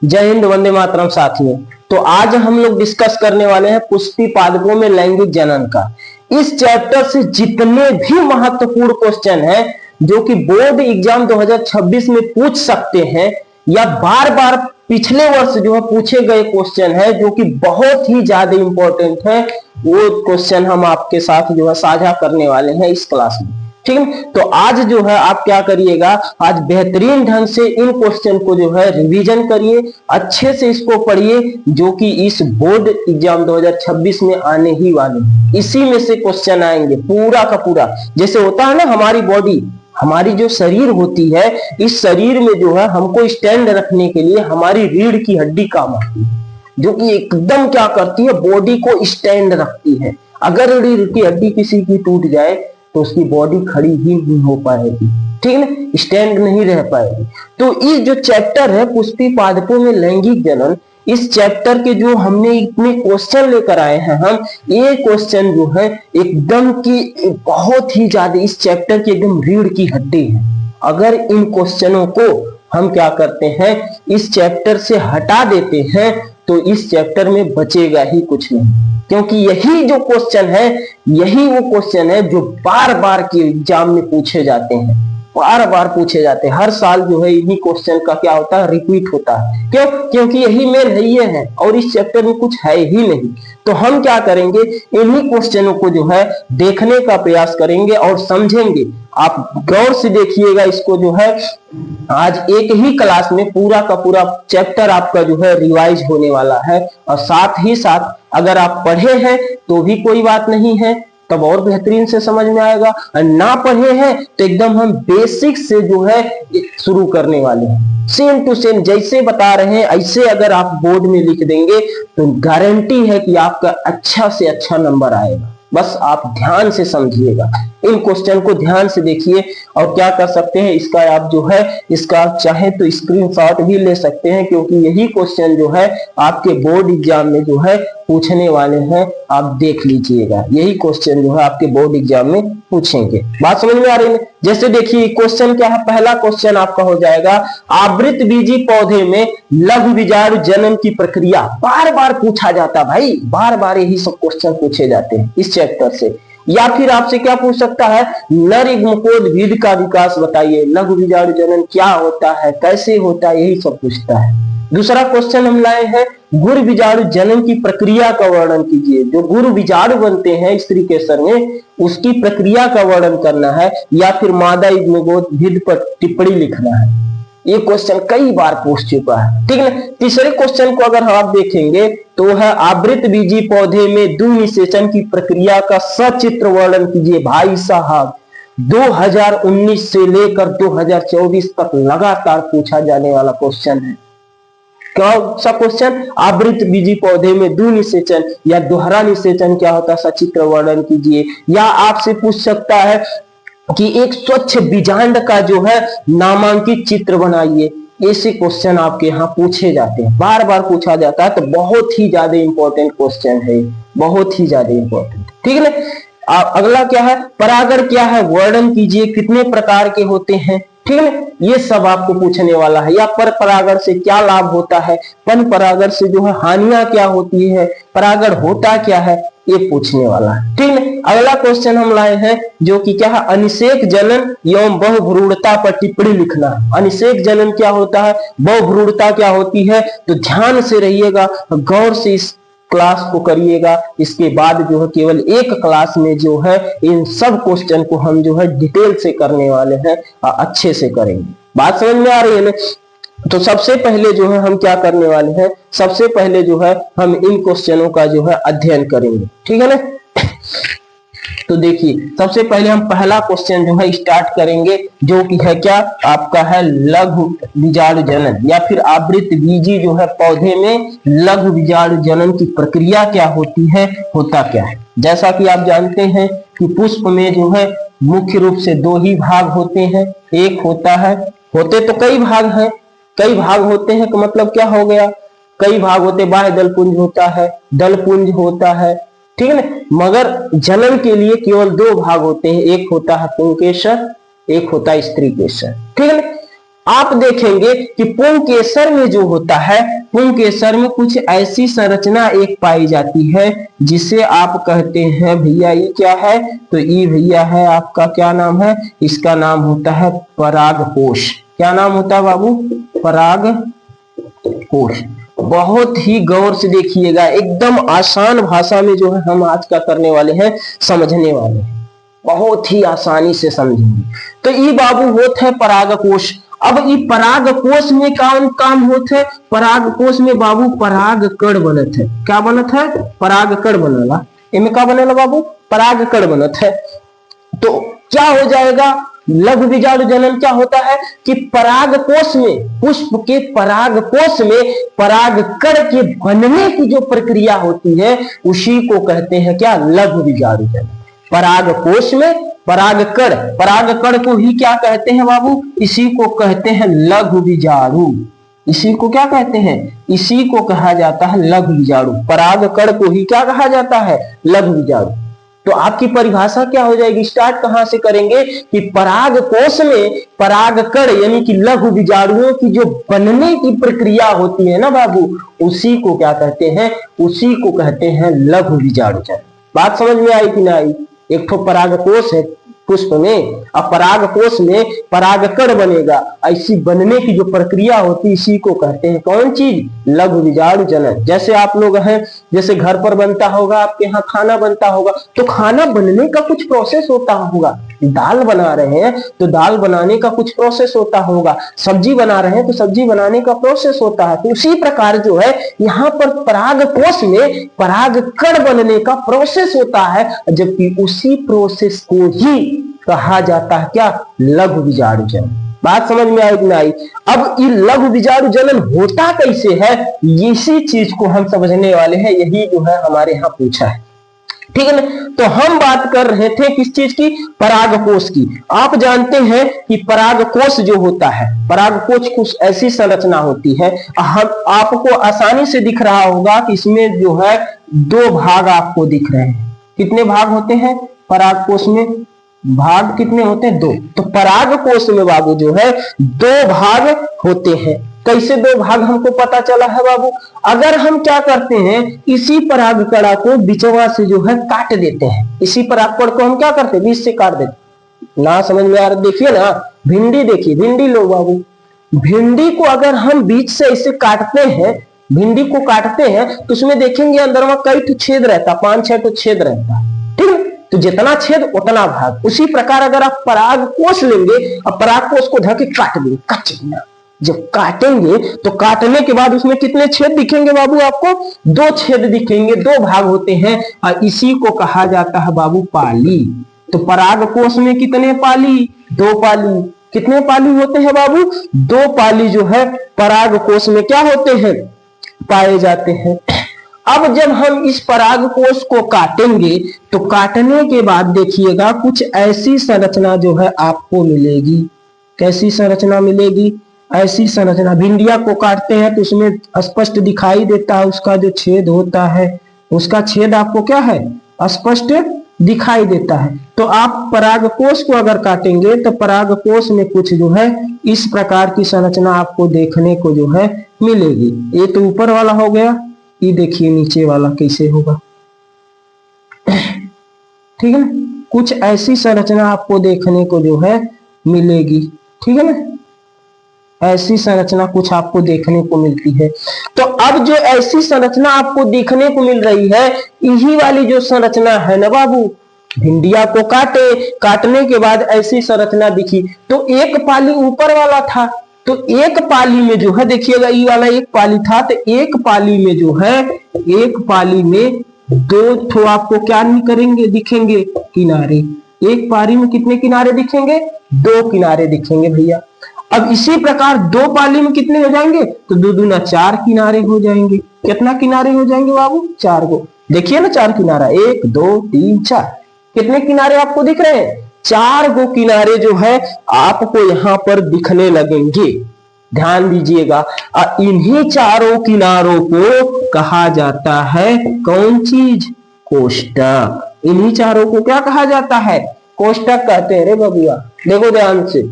जय हिंद, वंदे मातरम साथियों। तो आज हम लोग डिस्कस करने वाले हैं पुष्पी पादपों में लैंगिक जनन का। इस चैप्टर से जितने भी महत्वपूर्ण क्वेश्चन हैं जो कि बोर्ड एग्जाम 2026 में पूछ सकते हैं या बार बार पिछले वर्ष जो है पूछे गए क्वेश्चन है जो कि बहुत ही ज्यादा इंपॉर्टेंट है, वो क्वेश्चन हम आपके साथ जो है साझा करने वाले हैं इस क्लास में। ठीक है, तो आज जो है आप क्या करिएगा, आज बेहतरीन ढंग से इन क्वेश्चन को जो है रिवीजन करिए, अच्छे से इसको पढ़िए, जो कि इस बोर्ड एग्जाम 2026 में आने ही वाले, इसी में से क्वेश्चन आएंगे पूरा का पूरा। जैसे होता है ना, हमारी बॉडी, हमारी जो शरीर होती है, इस शरीर में जो है हमको स्टैंड रखने के लिए हमारी रीढ़ की हड्डी काम आती है, जो कि एकदम क्या करती है, बॉडी को स्टैंड रखती है। अगर रीढ़ की हड्डी किसी की टूट जाए तो उसकी बॉडी खड़ी ही नहीं हो पाएगी, ठीक है ना, स्टैंड नहीं रह पाएगी। तो इस जो चैप्टर है पुष्पी पादपों में लैंगिक जनन, इस चैप्टर के जो हमने इतने क्वेश्चन लेकर आए हैं हम, ये क्वेश्चन जो है एकदम की बहुत ही ज्यादा इस चैप्टर की एकदम रीढ़ की हड्डी है। अगर इन क्वेश्चनों को हम क्या करते हैं, इस चैप्टर से हटा देते हैं तो इस चैप्टर में बचेगा ही कुछ नहीं, क्योंकि यही जो क्वेश्चन है, यही वो क्वेश्चन है जो बार बार के एग्जाम में पूछे जाते हैं, बार बार पूछे जाते हैं। हर साल जो है इन्हीं क्वेश्चन का क्या होता है, रिपीट होता है। क्यों? क्योंकि यही मेन है, ये है, और इस चैप्टर में कुछ है ही नहीं। तो हम क्या करेंगे, इन्हीं क्वेश्चनों को जो है देखने का प्रयास करेंगे और समझेंगे। आप गौर से देखिएगा इसको, जो है आज एक ही क्लास में पूरा का पूरा चैप्टर आपका जो है रिवाइज होने वाला है। और साथ ही साथ अगर आप पढ़े हैं तो भी कोई बात नहीं है, तब और बेहतरीन से समझ में आएगा, और ना पढ़े हैं तो एकदम हम बेसिक से जो है शुरू करने वाले हैं। सेम टू सेम जैसे बता रहे हैं ऐसे अगर आप बोर्ड में लिख देंगे तो गारंटी है कि आपका अच्छा से अच्छा नंबर आएगा। बस आप ध्यान से समझिएगा, इन क्वेश्चन को ध्यान से देखिए। और क्या कर सकते हैं, इसका आप जो है इसका चाहे तो स्क्रीनशॉट भी ले सकते हैं, क्योंकि यही क्वेश्चन जो है आपके बोर्ड एग्जाम में जो है पूछने वाले हैं। आप देख लीजिएगा, यही क्वेश्चन जो है आपके बोर्ड एग्जाम में पूछेंगे। बात समझ में आ रही है? जैसे देखिए क्वेश्चन क्या है, पहला क्वेश्चन आपका हो जाएगा, आवृत बीजी पौधे में लघु बीजाणु जनन की प्रक्रिया। बार बार पूछा जाता भाई, बार बार यही सब क्वेश्चन पूछे जाते हैं इस चैप्टर से। या फिर आपसे क्या पूछ सकता है, नर युग्मकोद्भिद का विकास बताइए, लघु बीजाणु जनन क्या होता है, कैसे होता है, यही सब पूछता है। दूसरा क्वेश्चन हम लाए हैं, गुरु बीजाणु जनन की प्रक्रिया का वर्णन कीजिए। जो गुरु बीजाणु बनते हैं स्त्री केसर में, उसकी प्रक्रिया का वर्णन करना है। या फिर मादा युग्मकोद्भिद पर टिप्पणी लिखना है। ये क्वेश्चन कई बार पूछ चुका है, ठीक है। तीसरे क्वेश्चन को अगर आप देखेंगे तो है, आवृत बीजी पौधे में द्विनिषेचन की प्रक्रिया का सचित्र वर्णन कीजिए। भाई साहब 2019 से लेकर 2024 तक लगातार पूछा जाने वाला क्वेश्चन है। कौन सा क्वेश्चन? आवृत बीजी पौधे में द्विनिषेचन या दोहरा निषेचन क्या होता है, सचित्र वर्णन कीजिए। या आपसे पूछ सकता है कि एक स्वच्छ बीजांड का जो है नामांकित चित्र बनाइए। ऐसे क्वेश्चन आपके यहाँ पूछे जाते हैं, बार बार पूछा जाता है। तो बहुत ही ज्यादा इंपॉर्टेंट क्वेश्चन है, बहुत ही ज्यादा इंपॉर्टेंट, ठीक है ना। अगला क्या है, परागण क्या है, वर्णन कीजिए, कितने प्रकार के होते हैं, ठीक है। ये सब आपको पूछने वाला है। या पर परागण से क्या लाभ होता है, पन परागण से जो है हानियां क्या होती है, परागण होता क्या है, ये पूछने वाला है, ठीक है। अगला क्वेश्चन हम लाए हैं जो कि क्या है, अनिषेक जनन एवं बहुभ्रूणता पर टिप्पणी लिखना। अनिषेक जनन क्या होता है, बहुभ्रूणता क्या होती है, तो ध्यान से रहिएगा, गौर से इस क्लास को करिएगा। इसके बाद जो है केवल एक क्लास में जो है इन सब क्वेश्चन को हम जो है डिटेल से करने वाले हैं, अच्छे से करेंगे। बात समझ में आ रही है ना। तो सबसे पहले जो है हम क्या करने वाले हैं, सबसे पहले जो है हम इन क्वेश्चनों का जो है अध्ययन करेंगे, ठीक है ना। तो देखिए सबसे पहले हम पहला क्वेश्चन जो है स्टार्ट करेंगे, जो कि है क्या, आपका है लघु बीजाणु जनन। या फिर आवृत बीजी जो है पौधे में लघु बीजाणु जनन की प्रक्रिया क्या होती है, होता क्या है। जैसा कि आप जानते हैं कि पुष्प में जो है मुख्य रूप से दो ही भाग होते हैं। एक होता है, होते तो कई भाग हैं, कई भाग होते हैं का मतलब क्या हो गया, कई भाग होते, बाह्य दलपुंज होता है, दलपुंज होता है, ठीक है ना। मगर जनन के लिए केवल दो भाग होते हैं, एक होता है पुंकेसर, एक होता है स्त्री केसर, ठीक है ना। आप देखेंगे कि पुंकेसर में जो होता है, पुंकेसर में कुछ ऐसी संरचना एक पाई जाती है जिसे आप कहते हैं भैया ये क्या है, तो ये भैया है आपका क्या नाम है, इसका नाम होता है परागकोश। क्या नाम होता है बाबू, परागकोश। बहुत ही गौर से देखिएगा, एकदम आसान भाषा में जो है हम आज का करने वाले हैं, समझने वाले हैं, बहुत ही आसानी से समझेंगे। तो ये बाबू होता है परागकोश। अब ये परागकोश में कौन काम होता है, परागकोश में बाबू परागकण बनत है। क्या बनत है, परागकण बनला। इनमें क्या बनेला बाबू, परागकण बनत है। तो क्या हो जाएगा, लघु बीजाणु जनन क्या होता है कि परागकोश में, पुष्प के परागकोश में परागकण के बनने की जो प्रक्रिया होती है उसी को कहते हैं क्या, लघु बीजाणु जनन। परागकोश में परागकण, परागकण को ही क्या कहते हैं बाबू, इसी को कहते हैं लघु बीजाणु। इसी को क्या कहते हैं, इसी को कहा जाता है लघु बीजाणु। परागकण को ही क्या कहा जाता है, लघु बीजाणु। तो आपकी परिभाषा क्या हो जाएगी, स्टार्ट कहां से करेंगे कि परागकोश में परागकण यानी कि लघु बीजाणुओं की जो बनने की प्रक्रिया होती है ना बाबू, उसी को क्या कहते हैं, उसी को कहते हैं लघु बीजाणु जनन। बात समझ में आई कि ना आई। एक तो परागकोश है पुष्प में, अब परागकोश में परागकण बनेगा, ऐसी बनने की जो प्रक्रिया होती है इसी को कहते हैं कौन चीज, लघु बीजाणु जनन। जैसे आप लोग हैं, जैसे घर पर बनता होगा, आपके यहाँ खाना बनता होगा, तो खाना बनने का कुछ प्रोसेस होता होगा। दाल बना रहे हैं तो दाल बनाने का कुछ प्रोसेस होता होगा, सब्जी बना रहे हैं तो सब्जी बनाने का प्रोसेस होता है। तो उसी प्रकार जो है यहाँ पर परागकोश में परागकण बनने का प्रोसेस होता है, जबकि उसी प्रोसेस को ही कहा जाता है क्या, लघु बीजाणु जनन। बात समझ में आई कि नहीं आई। अब ये लघु बीजाणु जनन होता कैसे है, इसी चीज को हम समझने वाले हैं, यही जो है हमारे यहाँ पूछा है, ठीक है ना। तो हम बात कर रहे थे किस चीज की, परागकोश की। आप जानते हैं कि परागकोश जो होता है, परागकोश कुछ ऐसी संरचना होती है, हम आपको आसानी से दिख रहा होगा कि इसमें जो है दो भाग आपको दिख रहे हैं। कितने भाग होते हैं परागकोश में, भाग कितने होते हैं, दो। तो परागकोश में बाबू जो है दो भाग होते हैं। कैसे दो भाग हमको पता चला है बाबू, अगर हम क्या करते हैं, इसी परागकणा को बिचवा से जो है काट देते हैं, इसी परागकण को हम क्या करते हैं, बीच से काट देते। ना समझ में आ रहा, देखिए ना, भिंडी देखिए, भिंडी लो बाबू, भिंडी को अगर हम बीच से ऐसे काटते हैं, भिंडी को काटते हैं तो उसमें देखेंगे अंदर में कई तो छेद रहता, 5-6 तो छेद रहता, ठीक है। तो जितना छेद उतना भाग। उसी प्रकार अगर आप परागकोश लेंगे, अब परागकोश को धके काट देंगे, कट देना। जब काटेंगे तो काटने के बाद उसमें कितने छेद दिखेंगे बाबू, आपको दो छेद दिखेंगे, दो भाग होते हैं, और इसी को कहा जाता है बाबू पाली। तो परागकोश में कितने पाली, दो पाली। कितने पाली होते हैं बाबू, दो पाली जो है परागकोश में क्या होते हैं, पाए जाते हैं। अब जब हम इस परागकोश को काटेंगे तो काटने के बाद देखिएगा कुछ ऐसी संरचना जो है आपको मिलेगी। कैसी संरचना मिलेगी, ऐसी संरचना। भिंडिया को काटते हैं तो उसमें स्पष्ट दिखाई देता है, उसका जो छेद होता है, उसका छेद आपको क्या है, स्पष्ट दिखाई देता है। तो आप परागकोश को अगर काटेंगे तो परागकोश में कुछ जो है इस प्रकार की संरचना आपको देखने को जो है मिलेगी। ये तो ऊपर वाला हो गया, ये देखिए नीचे वाला कैसे होगा, ठीक है ना। कुछ ऐसी संरचना आपको देखने को जो है मिलेगी, ठीक है ना। ऐसी संरचना कुछ आपको देखने को मिलती है। तो अब जो ऐसी संरचना आपको देखने को मिल रही है, यही वाली जो संरचना है ना बाबू, भिंडिया को काटे, काटने के बाद ऐसी संरचना दिखी। तो एक पाली ऊपर वाला था, तो एक पाली में जो है देखिएगा, ये वाला एक पाली था, तो एक पाली में जो है, एक पाली में दो ठो आपको क्या नहीं करेंगे, दिखेंगे किनारे। एक पाली में कितने किनारे दिखेंगे, दो किनारे दिखेंगे भैया। अब इसी प्रकार दो पाली में कितने हो जाएंगे, तो दो दूना 4 किनारे हो जाएंगे। कितना किनारे हो जाएंगे बाबू, 4 गो। देखिए ना 4 किनारा, 1 2 3 4, कितने किनारे आपको दिख रहे हैं, 4 गो किनारे जो है आपको यहाँ पर दिखने लगेंगे। ध्यान दीजिएगा, इन्हीं चारों किनारों को कहा जाता है कौन चीज, कोष्टक। इन्हीं चारों को क्या कहा जाता है, कोष्टक कहते हैं रे बबुआ। देखो ध्यान से,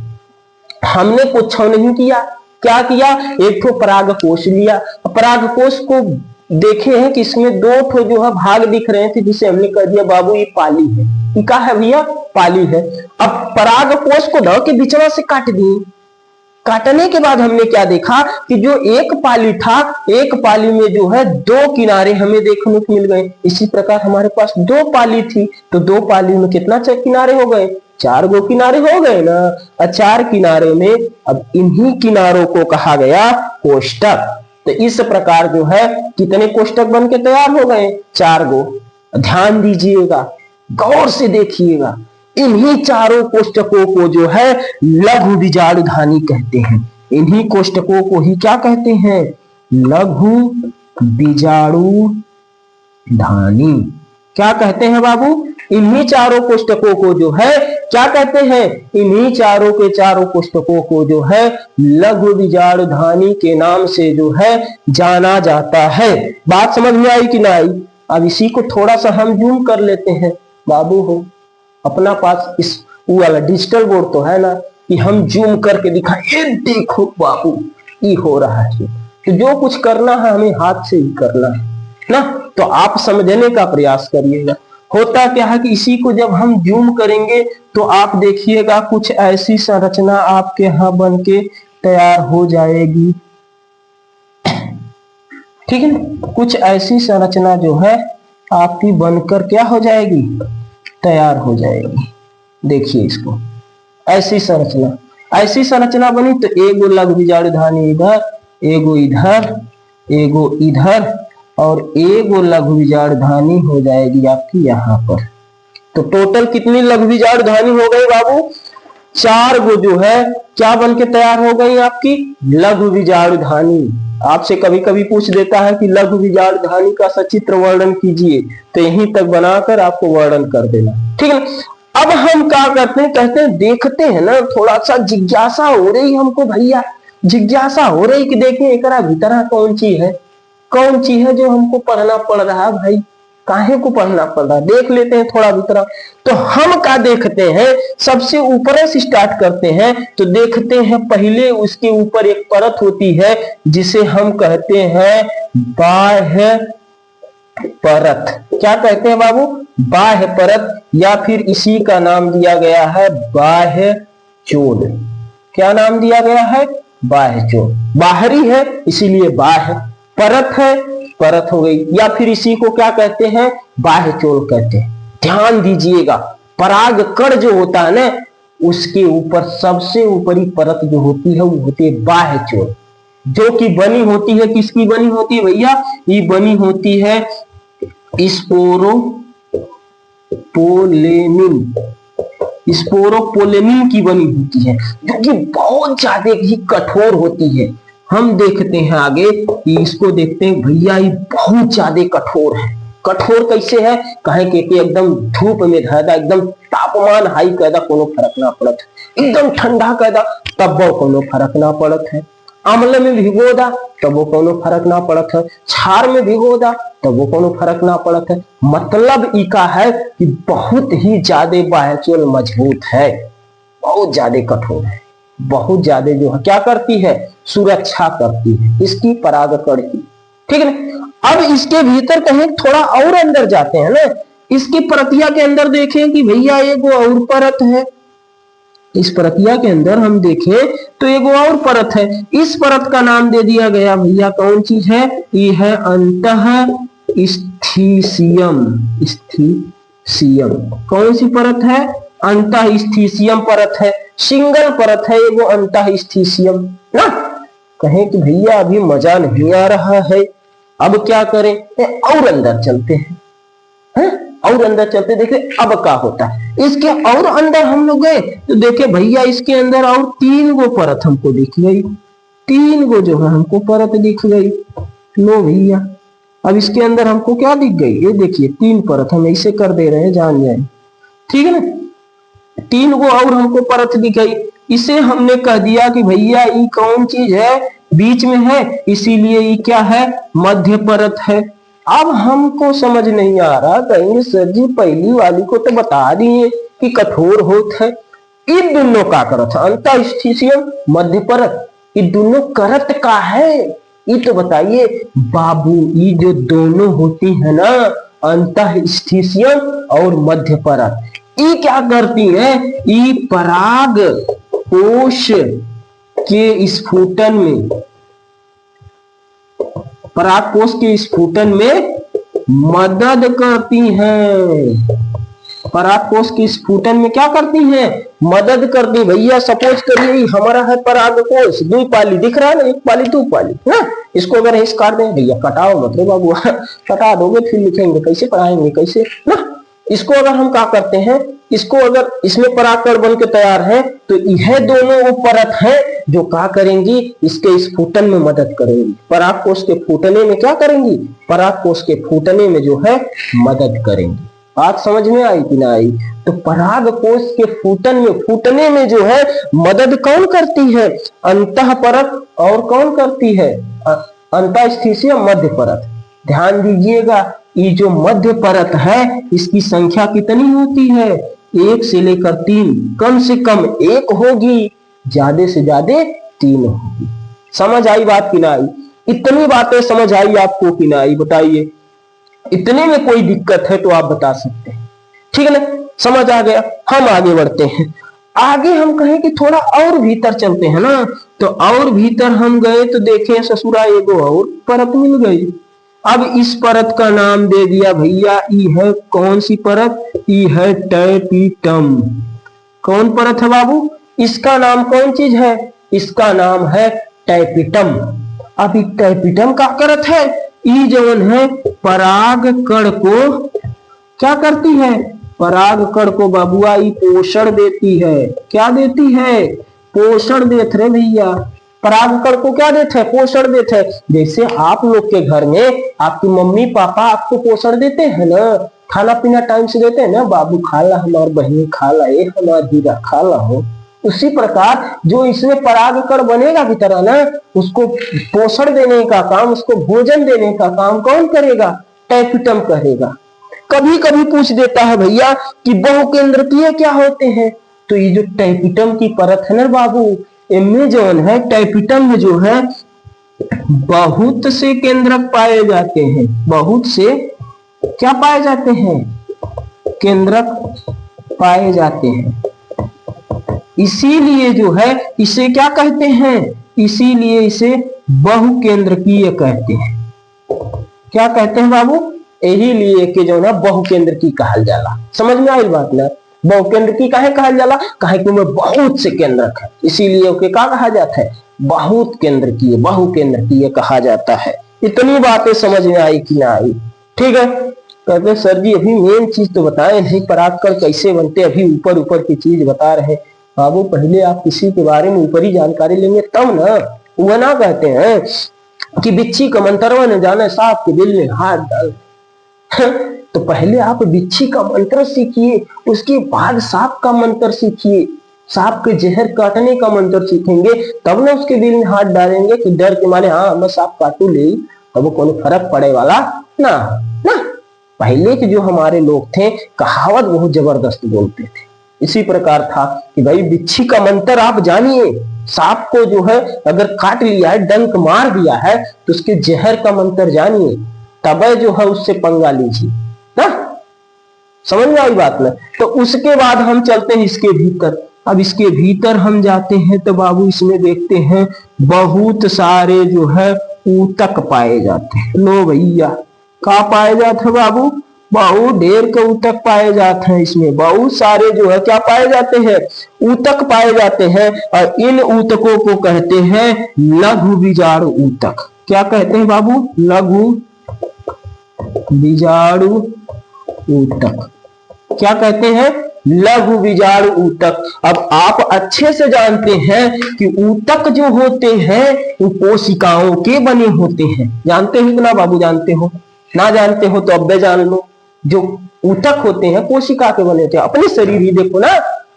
हमने कुछ नहीं किया, क्या किया, एक ठो परागकोश लिया, परागकोश को देखे हैं कि इसमें दो ठो जो है भाग दिख रहे थे, जिसे हमने कह दिया बाबू ये पाली है, ये क्या है भैया, पाली है। अब परागकोश को ध के बिचवा से काट दिए, काटने के बाद हमने क्या देखा कि जो एक पाली था, एक पाली में जो है दो किनारे हमें देखने को मिल गए। इसी प्रकार हमारे पास दो पाली थी, तो दो पाली में कितना किनारे हो गए, 4 गो किनारे हो गए ना। और 4 किनारे में अब इन्हीं किनारों को कहा गया कोष्टक। तो इस प्रकार जो है कितने कोष्टक बन के तैयार हो गए, 4 गो। ध्यान दीजिएगा, गौर से देखिएगा, इन्हीं चारों कोष्टकों को जो है लघु बीजाणुधानी कहते हैं। इन्हीं कोष्टकों को ही क्या कहते हैं, लघु बीजाणुधानी। क्या कहते हैं बाबू, इन्हीं चारों कोष्टकों को जो है क्या कहते हैं, इन्हीं चारों के चारों कोष्टकों को जो है लघु बीजाणुधानी के नाम से जो है जाना जाता है। बात समझ में आई कि ना आई। अब इसी को थोड़ा सा हम जूम कर लेते हैं बाबू हो, अपना पास इस वो वाला डिजिटल बोर्ड तो है ना कि हम जूम करके दिखाएं, ये देखो बाबू ये हो रहा है। तो जो कुछ करना है हमें हाथ से ही करना है ना, तो आप समझने का प्रयास करिएगा। होता क्या है कि इसी को जब हम जूम करेंगे तो आप देखिएगा कुछ ऐसी संरचना आपके यहाँ बन के तैयार हो जाएगी, ठीक है ना। कुछ ऐसी संरचना जो है आपकी बनकर क्या हो जाएगी, तैयार हो जाएगी। देखिए इसको, ऐसी संरचना बनी तो एगो लघु बीजाणुधानी इधर, एगो इधर, एगो इधर और एगो लघु बीजाणुधानी हो जाएगी आपकी यहाँ पर। तो टोटल कितनी लघु बीजाणुधानी हो गई बाबू, 4 गो जो है क्या बन के तैयार हो गई आपकी, लघु बीजाणुधानी। आपसे कभी कभी पूछ देता है कि लघु बीजाणुधानी का सचित्र वर्णन कीजिए, तो यहीं तक बनाकर आपको वर्णन कर देना, ठीक है ना। अब हम क्या करते हैं, कहते हैं देखते हैं ना, थोड़ा सा जिज्ञासा हो रही हमको भैया, जिज्ञासा हो रही कि देखें एकरा भीतर कौन चीज है, कौन चीज है जो हमको पढ़ना पड़ रहा है भाई, काहे को पढ़ना पड़ रहा है, देख लेते हैं थोड़ा भीतर। तो हम क्या देखते हैं, सबसे ऊपर से स्टार्ट करते हैं। तो देखते हैं पहले उसके ऊपर एक परत होती है जिसे हम कहते हैं बाह्य परत। क्या कहते हैं बाबू, बाह्य परत, या फिर इसी का नाम दिया गया है बाह्य चोल। क्या नाम दिया गया है, बाह्य चोल। बाहरी है इसीलिए बाह्य, परत है परत हो गई, या फिर इसी को क्या कहते हैं, बाह्य चोल कहते हैं। ध्यान दीजिएगा, पराग कण जो होता है ना, उसके ऊपर सबसे ऊपरी परत जो होती है वो होती है बाह्य चोल, जो कि बनी होती है, किसकी बनी होती है भैया, ये बनी होती है स्पोरोपोलेनिन की बनी होती है, जो कि बहुत ज्यादा ही कठोर होती है। हम देखते हैं आगे, इसको देखते हैं भैया ये बहुत ज्यादा कठोर है। कठोर कैसे है, कहे कि एकदम धूप में धरदा, एकदम तापमान हाई कहदा कोनो फर्क ना पड़त, एकदम ठंडा कहदा तब वो कोनो फर्क ना पड़त है, अम्ल में भिगो दा तब वो कोनो फर्क ना पड़त है, क्षार में भिगो दा तब वो कोनो फर्क ना पड़त है। मतलब इका है कि बहुत ही ज्यादा बाह्य चोल मजबूत है, बहुत ज्यादा कठोर है, बहुत ज्यादा जो है क्या करती है, सुरक्षा करती है इसकी परागकण की, ठीक है ना। अब इसके भीतर कहीं थोड़ा और अंदर जाते हैं ना, इसकी परतिया के अंदर देखें कि भैया एक और परत है, इस परतिया के अंदर हम देखें तो एक और परत है। इस परत का नाम दे दिया गया भैया कौन चीज है, ये है अंतःस्थिसियम। स्थिसियम कौन सी परत है, अंतःस्थिसियम परत है, सिंगल परत है वो अंतःस्थिसियम ना। कहें कि भैया अभी मजा नहीं आ रहा है, अब क्या करें, और अंदर चलते हैं, और अंदर चलते देखे अब क्या होता है। इसके और अंदर हम लोग गए तो देखे भैया इसके अंदर और 3 गो परत हमको दिख गई, 3 गो जो है हमको परत दिख गई। लो भैया अब इसके अंदर हमको क्या दिख गई, ये देखिए 3 परत, हम ऐसे कर दे रहे हैं जान जाए, ठीक है ना। 3 गो और हमको परत दिख गई, इसे हमने कह दिया कि भैया ये कौन चीज है, बीच में है, इसीलिए ये क्या है, मध्य परत है। अब हमको समझ नहीं आ रहा, कहेंगे सर जी पहली वाली को तो बता दिए कि कठोर होत है, ये दोनों का करत है, अंतःस्थिशियम मध्य परत, ये दोनों करत का है। ये तो बताइए बाबू, ये जो दोनों होती है ना, अंतःस्थिशियम और मध्य परत, ये क्या करती है? ये पराग कोश के स्फुटन में, पराग कोश के स्फुटन में मदद करती हैं। पराग कोश के स्फुटन में क्या करती हैं? मदद करती। भैया सपोज करिए हमारा है पराग कोश, दो पाली दिख रहा है ना, एक पाली दो पाली ना, इसको अगर हिस्स काट दें, भैया कटाओ मत रे बाबू कटा दोगे फिर लिखेंगे कैसे, पढ़ाएंगे कैसे ना। इसको अगर हम क्या करते हैं, इसको अगर इसमें परागकण बन के तैयार है तो यह दोनों वो परत है जो क्या करेंगी? इसके स्फुटन में मदद करेंगी। पराग कोश के फूटने में क्या करेंगी? पराग कोश के फूटने में जो है मदद करेंगी। बात समझ में आई कि ना आई? तो पराग कोश के फूटने में जो है मदद कौन करती है? अंतः परत, और कौन करती है? अंतःस्थिशियम मध्य परत। ध्यान दीजिएगा, ये जो मध्य परत है इसकी संख्या कितनी होती है? 1 से लेकर 3, कम से कम 1 होगी, ज्यादा से ज्यादा 3 होगी। समझ आई बात कि ना आई? इतनी बातें समझ आई आपको कि ना आई? बताइए, इतने में कोई दिक्कत है तो आप बता सकते हैं, ठीक है ना? समझ आ गया? हम आगे बढ़ते हैं। आगे हम कहें कि थोड़ा और भीतर चलते हैं ना, तो और भीतर हम गए तो देखें ससुरा एगो और परत मिल गई। अब इस परत का नाम दे दिया भैया, ई है कौन सी परत? ई है टैपिटम। कौन परत है बाबू? इसका नाम कौन चीज है? इसका नाम है टैपिटम। अब टैपिटम का करत है, ई जवन है पराग कण को क्या करती है? पराग कण को बाबुआ ई पोषण देती है। क्या देती है? पोषण देते रे भैया। पराग कण को क्या देते हैं? पोषण देते हैं। जैसे आप लोग के घर में आपकी मम्मी पापा आपको पोषण देते हैं ना, खाना पीना टाइम से देते हैं ना, बाबू खा ला, हमार बहनी खा ला, ये हमारा हीरा खा ला हो। उसी प्रकार जो इसमें परागकण बनेगा की तरह ना, उसको पोषण देने का काम, उसको भोजन देने का काम कौन करेगा? टैपिटम करेगा। कभी कभी पूछ देता है भैया कि बहुकेंद्रकीय क्या होते हैं? तो ये जो टैपिटम की परत है ना बाबू, इनमें जो है टैपिटम में जो है बहुत से केंद्रक पाए जाते हैं। बहुत से क्या पाए जाते हैं? केंद्रक पाए जाते हैं। इसीलिए जो है इसे क्या कहते हैं? इसीलिए इसे बहुकेंद्रकीय कहते हैं। क्या कहते हैं बाबू? यही लिए कि जो ना बहुकेंद्रकी कहल जाला। समझ में आई बात ना? बहुकेंद्रकी काहे कहल जाला? काहे कि उनमें बहुत से केंद्रक है, इसीलिए ओके क्या कहा जाता है? बहुत केंद्रकीय, बहुकेंद्रकीय कहा जाता है। इतनी बातें समझ में आई कि ना आई? ठीक है। कहते सर जी अभी मेन चीज तो बताए नहीं, परागकण कैसे बनते, अभी ऊपर ऊपर की चीज बता रहे। बाबू पहले आप किसी के बारे में ऊपरी जानकारी लेंगे तब ना। वो ना कहते हैं कि बिच्छी का मंत्रवा न जाने सांप के दिल में हाथ डाल तो पहले आप बिच्छी का मंत्र सीखिए, उसके बाद सांप का मंत्र सीखिए। सांप के जहर काटने का मंत्र सीखेंगे तब ना उसके दिल में हाथ डालेंगे कि डर के मारे हाँ मैं सांप काटू ले, तब कोई फर्क पड़े वाला ना ना। पहले के जो हमारे लोग थे कहावत बहुत जबरदस्त बोलते थे। इसी प्रकार था कि भाई बिच्छी का मंत्र आप जानिए, सांप को जो है अगर काट लिया है, डंक मार दिया है, तो उसके जहर का मंत्र जानिए, तब जो है उससे पंगा लीजिए ना। समझ में आई बात ना? तो उसके बाद हम चलते हैं इसके भीतर। अब इसके भीतर हम जाते हैं तो बाबू इसमें देखते हैं बहुत सारे जो है ऊतक पाए जाते हैं। लो भैया क्या पाए जाते हैं बाबू? बहुत ढेर के ऊतक पाए जाते हैं। इसमें बहुत सारे जो है क्या पाए जाते हैं? ऊतक पाए जाते हैं। और इन ऊतकों को कहते हैं लघु बीजाणु ऊतक। क्या कहते हैं बाबू? लघु बीजाणु ऊतक। क्या कहते हैं? लघु बीजाणु ऊतक। अब आप अच्छे से जानते हैं कि ऊतक जो होते हैं वो कोशिकाओं के बने होते हैं। जानते हो कि ना बाबू? जानते हो? ना जानते हो तो अब जान लो। जो ऊतक होते हैं कोशिका के बने होते हैं। अपने शरीर ही देखो ना,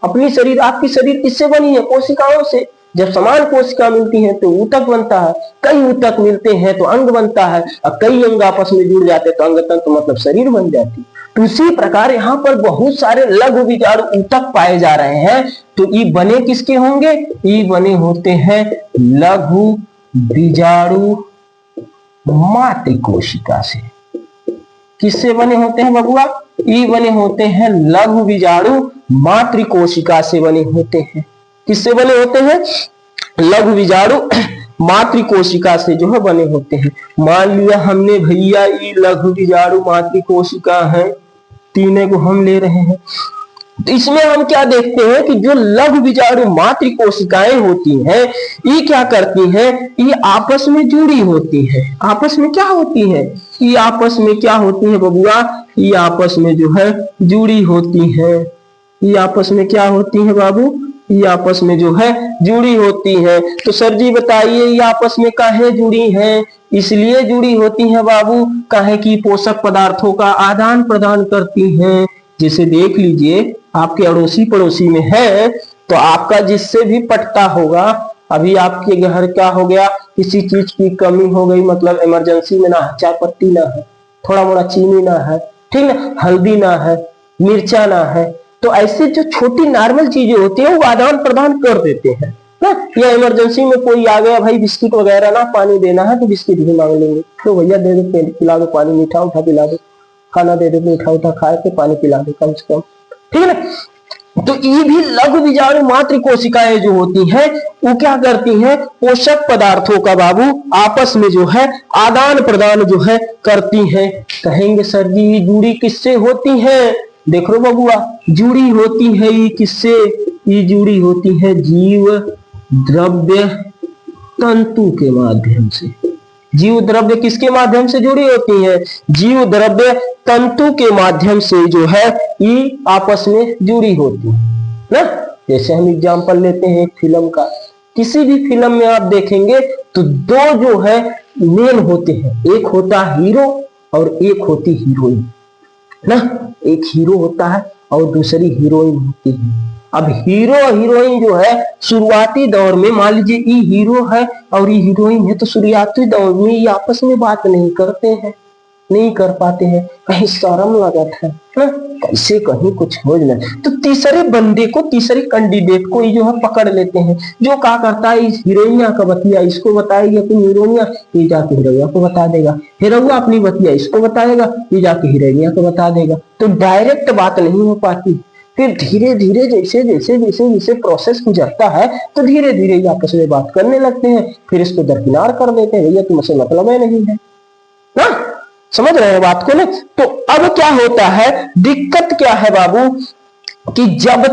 अपनी शरीर, आपकी शरीर किससे बनी है? कोशिकाओं से। जब समान कोशिका मिलती है तो ऊतक बनता है, कई ऊतक मिलते हैं तो अंग बनता है, और कई अंग आपस में जुड़ जाते हैं तो अंग तंत्र मतलब शरीर बन जाती है। उसी प्रकार यहाँ पर बहुत सारे लघु बीजाणु ऊतक पाए जा रहे हैं। तो ये बने किसके होंगे? ये बने होते हैं लघु बीजाणु मातृकोशिका से। किससे बने होते हैं बबुआ? ये बने होते हैं लघु बीजाणु मातृकोशिका से बने होते हैं। किससे बने होते हैं? लघु बीजाणु मातृकोशिका से जो है बने होते हैं। मान लिया हमने भैया ये लघु बीजाणु मातृकोशिका है, तीनों को हम ले रहे हैं। तो इसमें हम क्या देखते हैं कि जो लघु बीजाणु मातृकोशिकाएं होती हैं, ये क्या करती हैं? ये आपस में जुड़ी होती हैं। आपस में क्या होती है? ये आपस में क्या होती है बबुआ? ये आपस में जो है जुड़ी होती है। ये आपस में क्या होती है बाबू? ये आपस में जो है जुड़ी होती है। तो सर जी बताइए ये आपस में काहे जुड़ी हैं? इसलिए जुड़ी होती हैं बाबू काहे कि पोषक पदार्थों का आदान प्रदान करती हैं। जैसे देख लीजिए आपके अड़ोसी पड़ोसी में है, तो आपका जिससे भी पटता होगा, अभी आपके घर क्या हो गया, किसी चीज की कमी हो गई, मतलब इमरजेंसी में ना है, चाय पत्ती ना है, थोड़ा मोड़ा चीनी ना है, ठीक ना, हल्दी ना है, मिर्चा ना है, तो ऐसे जो छोटी नॉर्मल चीजें होती है वो आदान प्रदान कर देते हैं ना। या इमरजेंसी में कोई आ गया, भाई बिस्किट वगैरह ना पानी देना है, तो बिस्किट भी मांग लेंगे, तो भैया दे दो, पिला दो पानी, मीठा उठा पिला दो, खाना दे दो, मीठा उठा खा के पानी पिला दो कम से कम, ठीक है ना। तो ये भी लघु बीजाणु मातृकोशिकाएं जो होती हैं वो क्या करती हैं? पोषक पदार्थों का बाबू आपस में जो है आदान प्रदान जो है करती हैं। कहेंगे सर जी ये जुड़ी किससे होती है? देखो बबुआ, जुड़ी होती है ये किससे? ये जुड़ी होती है जीव द्रव्य तंतु के माध्यम से। जीव द्रव्य किसके माध्यम से जुड़ी होती है? जीव द्रव्य तंतु के माध्यम से जो है ये आपस में जुड़ी होती है ना। जैसे हम एग्जांपल लेते हैं एक फिल्म का, किसी भी फिल्म में आप देखेंगे तो दो जो है मेन होते हैं, एक होता है हीरो और एक होती हीरोइन ना। एक हीरो होता है और दूसरी हीरोइन होती है। अब हीरो और हीरोइन जो है शुरुआती दौर में, मान लीजिए ये हीरो है और ये हीरोइन है, तो शुरुआती दौर में ये आपस में बात नहीं करते हैं, नहीं कर पाते हैं, कहीं शर्म लगता है ना, कैसे कहीं कुछ हो जाए, तो तीसरे बंदे को, तीसरे कैंडिडेट को ये जो है पकड़ लेते हैं। जो क्या करता है, इस हीरोइनिया का बतिया इसको बताएगी, अपनी हीरोइनिया ये जाके हीरोइया को बता देगा, हीरोइया अपनी बतिया इसको बताएगा, ये जाके हीरोइनिया को बता देगा। तो डायरेक्ट बात नहीं हो पाती। फिर धीरे धीरे जैसे जैसे जैसे जैसे प्रोसेस गुजरता है तो धीरे धीरे आपस में बात करने लगते हैं, फिर इसको दरकिनार कर देते हैं, भैया तुमसे मतलब है नहीं है ना। समझ रहे हैं बात को ना। तो अब क्या होता है, दिक्कत क्या है बाबू, कि जब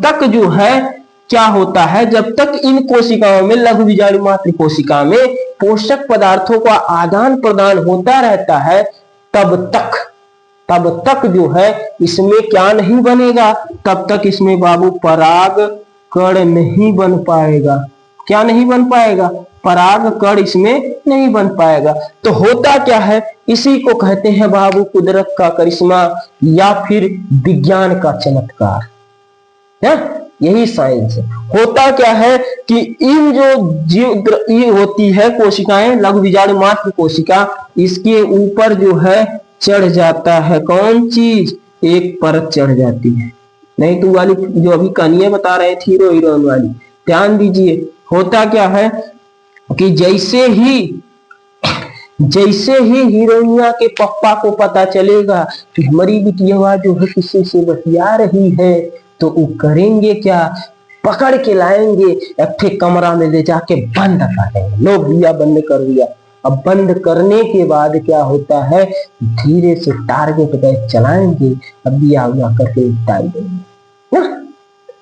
तक जो है क्या होता है, जब तक इन कोशिकाओं में, लघु बीजाणु मातृ कोशिका में पोषक पदार्थों का आदान प्रदान होता रहता है, तब तक जो है इसमें क्या नहीं बनेगा, तब तक इसमें बाबू पराग कण नहीं बन पाएगा। क्या नहीं बन पाएगा? पराग कण इसमें नहीं बन पाएगा। तो होता क्या है, इसी को कहते हैं बाबू कुदरत का करिश्मा या फिर विज्ञान का चमत्कार है। यही साइंस है। होता क्या है कि इन जो जीव होती है कोशिकाएं, लघु बीजाणु मातृ कोशिका, इसके ऊपर जो है चढ़ जाता है कौन चीज, एक परत चढ़ जाती है। नहीं तो वाली जो अभी कहानियां बता रहे थे हीरो हीरोइन वाली, ध्यान दीजिए। होता क्या है कि जैसे ही हीरोइनिया के पप्पा को पता चलेगा कि हमारी बिटिया जो है किसी से बतिया रही है, तो वो करेंगे क्या, पकड़ के लाएंगे, एक कमरा में ले जाके बंद कर देंगे। लो भैया बंद कर दिया। अब बंद करने के बाद क्या होता है, धीरे से टारगेट गैस चलाएंगे, अब दिया हुआ करके डाल देंगे ना।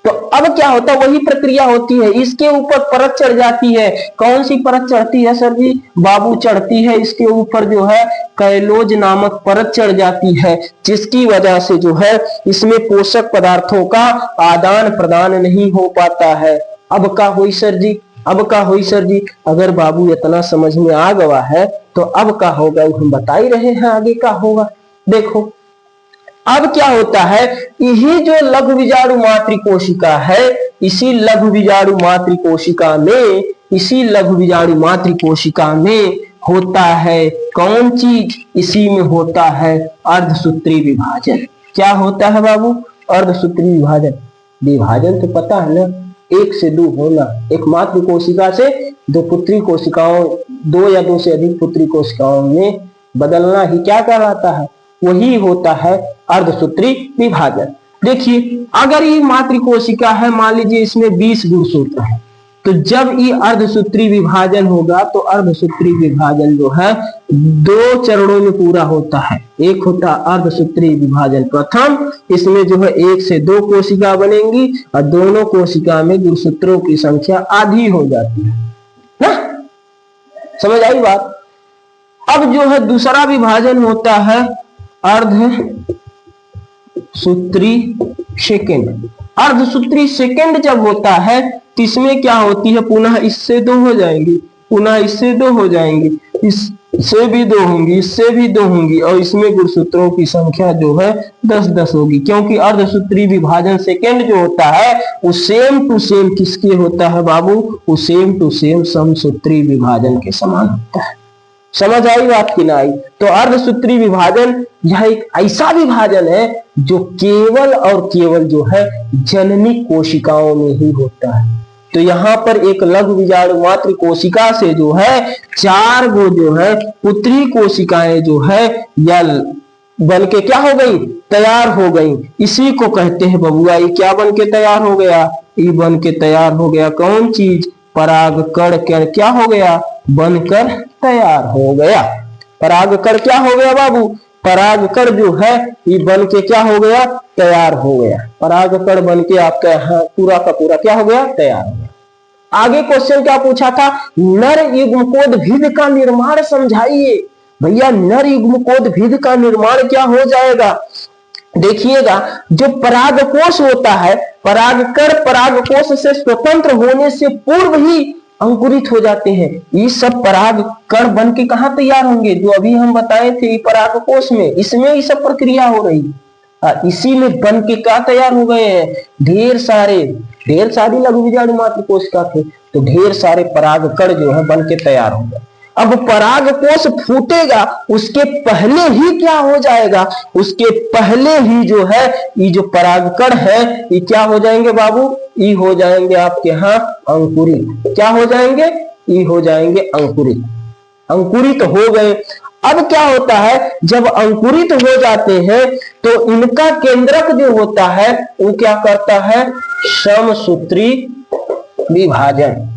तो अब क्या होता है, वही प्रक्रिया होती है। इसके ऊपर परत चढ़ जाती है। कौन सी परत चढ़ती है सर जी? बाबू चढ़ती है इसके ऊपर जो है कैलोज नामक परत चढ़ जाती है, जिसकी वजह से जो है इसमें पोषक पदार्थों का आदान प्रदान नहीं हो पाता है। अब का हुई सर जी? अब का हुई सर जी? अगर बाबू इतना समझ में आ गया है तो अब का होगा हम बता ही रहे हैं, आगे का होगा। देखो अब क्या होता है, यही जो लघु बीजाणु मातृ कोशिका है, इसी लघु बीजाणु मातृ कोशिका में होता है कौन चीज, इसी में होता है अर्धसूत्री विभाजन। क्या होता है बाबू? अर्धसूत्री विभाजन। विभाजन तो पता है ना, एक से दो होना, एक मात्र कोशिका से दो पुत्री कोशिकाओं, दो या दो से अधिक पुत्री कोशिकाओं में बदलना ही क्या कहलाता है? वही होता है अर्धसूत्री विभाजन। देखिए अगर ये मात्र कोशिका है, मान लीजिए इसमें 20 गुणसूत्र है, तो जब ये अर्धसूत्री विभाजन होगा तो अर्धसूत्री विभाजन जो है दो चरणों में पूरा होता है। एक होता है अर्धसूत्री विभाजन प्रथम, इसमें जो है एक से दो कोशिका बनेंगी और दोनों कोशिका में गुणसूत्रों की संख्या आधी हो जाती है ना, समझ आई बात? अब जो है दूसरा विभाजन होता है अर्धसूत्री सेकंड। अर्धसूत्री सेकंड जब होता है तो इसमें क्या होती है, पुनः इससे दो हो जाएंगी, पुनः इससे दो हो जाएंगी, इससे भी दो होंगी, इससे भी दो होंगी और इसमें गुणसूत्रों की संख्या जो है 10-10 होगी। क्योंकि अर्धसूत्री विभाजन सेकंड जो होता है वो सेम टू सेम किसके होता है बाबू? वो सेम टू सेम समसूत्री विभाजन के समान होता है। समझ आई बात की ना आई? तो अर्धसूत्री विभाजन यह एक ऐसा विभाजन है जो केवल और केवल जो है जननी कोशिकाओं में ही होता है। तो यहाँ पर एक लघु बीजाणु मात्र कोशिका से जो है 4 गो जो है पुत्री कोशिकाएं जो है या बन के क्या हो गई? तैयार हो गई। इसी को कहते हैं बबुआ, ये क्या बन के तैयार हो गया? ये बन के तैयार हो गया कौन चीज? परागकण क्या हो गया? बनकर तैयार हो गया। परागकण क्या हो गया बाबू? परागकण जो है ये बन के क्या हो गया? तैयार हो गया। परागकण बन के आपका यहाँ पूरा का पूरा क्या हो गया? तैयार हो गया। आगे क्वेश्चन क्या पूछा था? नर युग्मकोद भिद का निर्माण समझाइए। भैया नर युग्मकोद भिद का निर्माण क्या हो जाएगा? देखिएगा जो परागकोश होता है, परागकण परागकोश से स्वतंत्र होने से पूर्व ही अंकुरित हो जाते हैं। ये सब परागकण बन के कहाँ तैयार होंगे? जो अभी हम बताए थे परागकोश में, इसमें ये सब प्रक्रिया हो रही है। इसी में बन के क्या तैयार हो गए हैं? ढेर सारी लघु बीजाणु मात्र कोशिका थे, तो ढेर सारे परागकण जो है बन के तैयार हो गए। अब परागकोश फूटेगा उसके पहले ही क्या हो जाएगा? उसके पहले ही जो है ये जो परागकण है ये क्या हो जाएंगे बाबू? ये हो जाएंगे आपके यहाँ अंकुरित। क्या हो जाएंगे? ये हो जाएंगे अंकुरित। अंकुरित हो गए। अब क्या होता है? जब अंकुरित हो जाते हैं तो इनका केंद्रक जो होता है वो क्या करता है? समसूत्री विभाजन।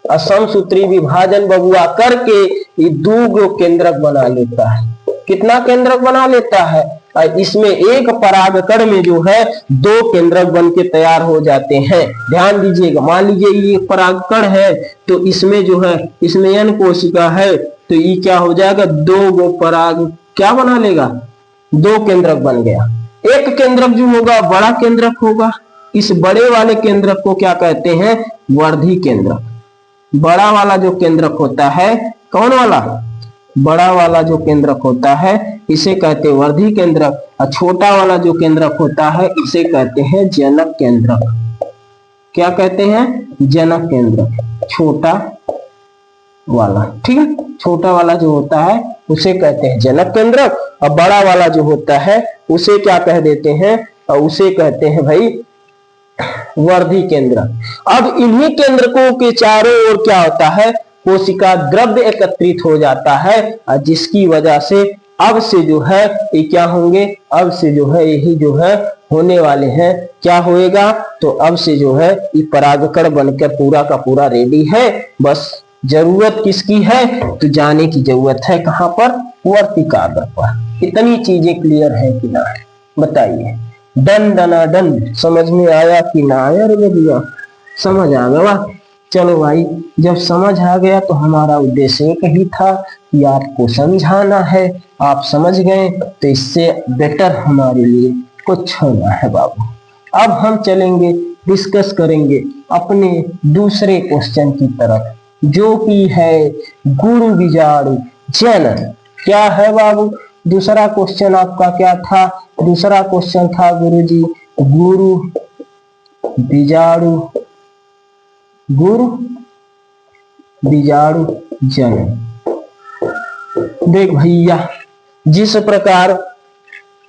असमसूत्री विभाजन बबुआ करके ये 2 गो केंद्रक बना लेता है। कितना केंद्रक बना लेता है? इसमें एक परागकण में जो है 2 केंद्रक बन के तैयार हो जाते हैं। ध्यान दीजिएगा, मान लीजिए ये परागकण है तो इसमें जो है इसमें n कोशिका है तो ये क्या हो जाएगा? 2 गो पराग क्या बना लेगा? 2 केंद्रक बन गया। एक केंद्रक जो होगा बड़ा केंद्रक होगा। इस बड़े वाले केंद्रक को क्या कहते हैं? वर्धी केंद्रक। बड़ा वाला जो केंद्रक होता है, कौन वाला? बड़ा वाला जो केंद्रक होता है इसे कहते हैं वर्धी केंद्रक, और छोटा वाला जो केंद्रक होता है इसे कहते हैं जनक केंद्रक। क्या कहते हैं? जनक केंद्रक। छोटा वाला, ठीक है, छोटा वाला जो होता है उसे कहते हैं जनक केंद्रक, और बड़ा वाला जो होता है उसे क्या कह देते हैं? और उसे कहते हैं भाई वर्धी केंद्र। अब इन्हीं केंद्रकों के चारों ओर क्या होता है? कोशिका द्रव्य एकत्रित हो जाता है, जिसकी वजह से अब से जो है ये क्या होंगे? अब से जो है यही जो है होने वाले हैं। क्या होएगा? तो अब से जो है ये परागकण बनकर पूरा का पूरा रेडी है। बस जरूरत किसकी है? तो जाने की जरूरत है कहां पर? वर्तिकाग्र पर। इतनी चीजें क्लियर है कि ना? बताइए। डन डना डन। समझ में आया कि ना आया? रे भैया समझ आ गया? चलो भाई, जब समझ आ गया तो हमारा उद्देश्य एक ही था कि आपको समझाना है। आप समझ गए तो इससे बेटर हमारे लिए कुछ होना है बाबू। अब हम चलेंगे, डिस्कस करेंगे अपने दूसरे क्वेश्चन की तरफ, जो कि है गुरु बीजाणु जनन। क्या है बाबू दूसरा क्वेश्चन आपका? क्या था दूसरा क्वेश्चन? था गुरुजी गुरु बीजाणु जनन। देख भैया, जिस प्रकार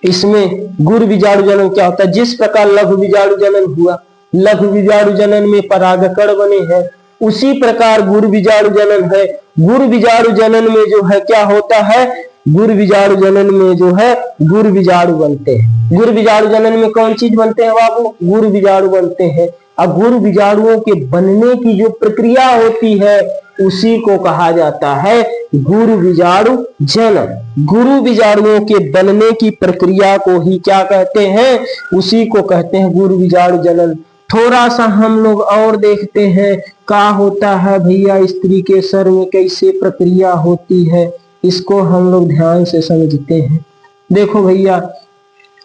इसमें गुरु बीजाणु जनन क्या होता है, जिस प्रकार लघु बीजाणु जनन हुआ, लघु बीजाणु जनन में परागकण बने हैं, उसी प्रकार गुरु बीजाणु जनन है। गुरु बीजाणु जनन में जो है क्या होता है, गुरु बीजाणु जनन में जो है गुरु बीजाणु बनते हैं। गुरु बीजाणु जनन में कौन चीज बनते हैं बाबू, गुरु बीजाणु बनते हैं। अब गुरु बीजाणुओं के बनने की जो प्रक्रिया होती है उसी को कहा जाता है गुरु बीजाणु जनन। गुरु बीजाणुओं के बनने की प्रक्रिया को ही क्या कहते हैं, उसी को कहते हैं गुरु बीजाणु जनन। थोड़ा सा हम लोग और देखते हैं क्या होता है भैया, स्त्री के सर में कैसे प्रक्रिया होती है, इसको हम लोग ध्यान से समझते हैं। देखो भैया,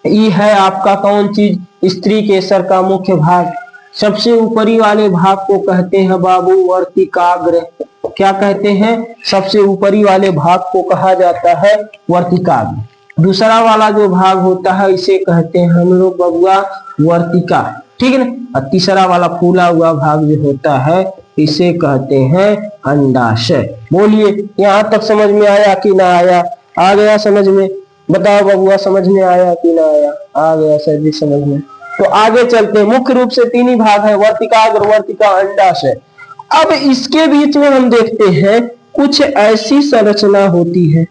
ये है आपका कौन चीज, स्त्री के सर का मुख्य भाग। सबसे ऊपरी वाले भाग को कहते हैं बाबू वर्तिकाग्र। क्या कहते हैं, सबसे ऊपरी वाले भाग को कहा जाता है वर्तिकाग्र। दूसरा वाला जो भाग होता है इसे कहते हैं हम लोग बबुआ वर्तिका, ठीक है ना। और तीसरा वाला फूला हुआ भाग जो होता है इसे कहते हैं अंडाशय। बोलिए, यहाँ तक समझ में आया कि ना आया, आ गया समझ में, बताओ बबुआ समझ में आया कि ना आया, आ गया सर जी समझ में। तो आगे चलते हैं, मुख्य रूप से तीन ही भाग है, वर्तिकाग्र, वर्तिका, अंडाशय। अब इसके बीच में हम देखते हैं कुछ ऐसी संरचना होती है,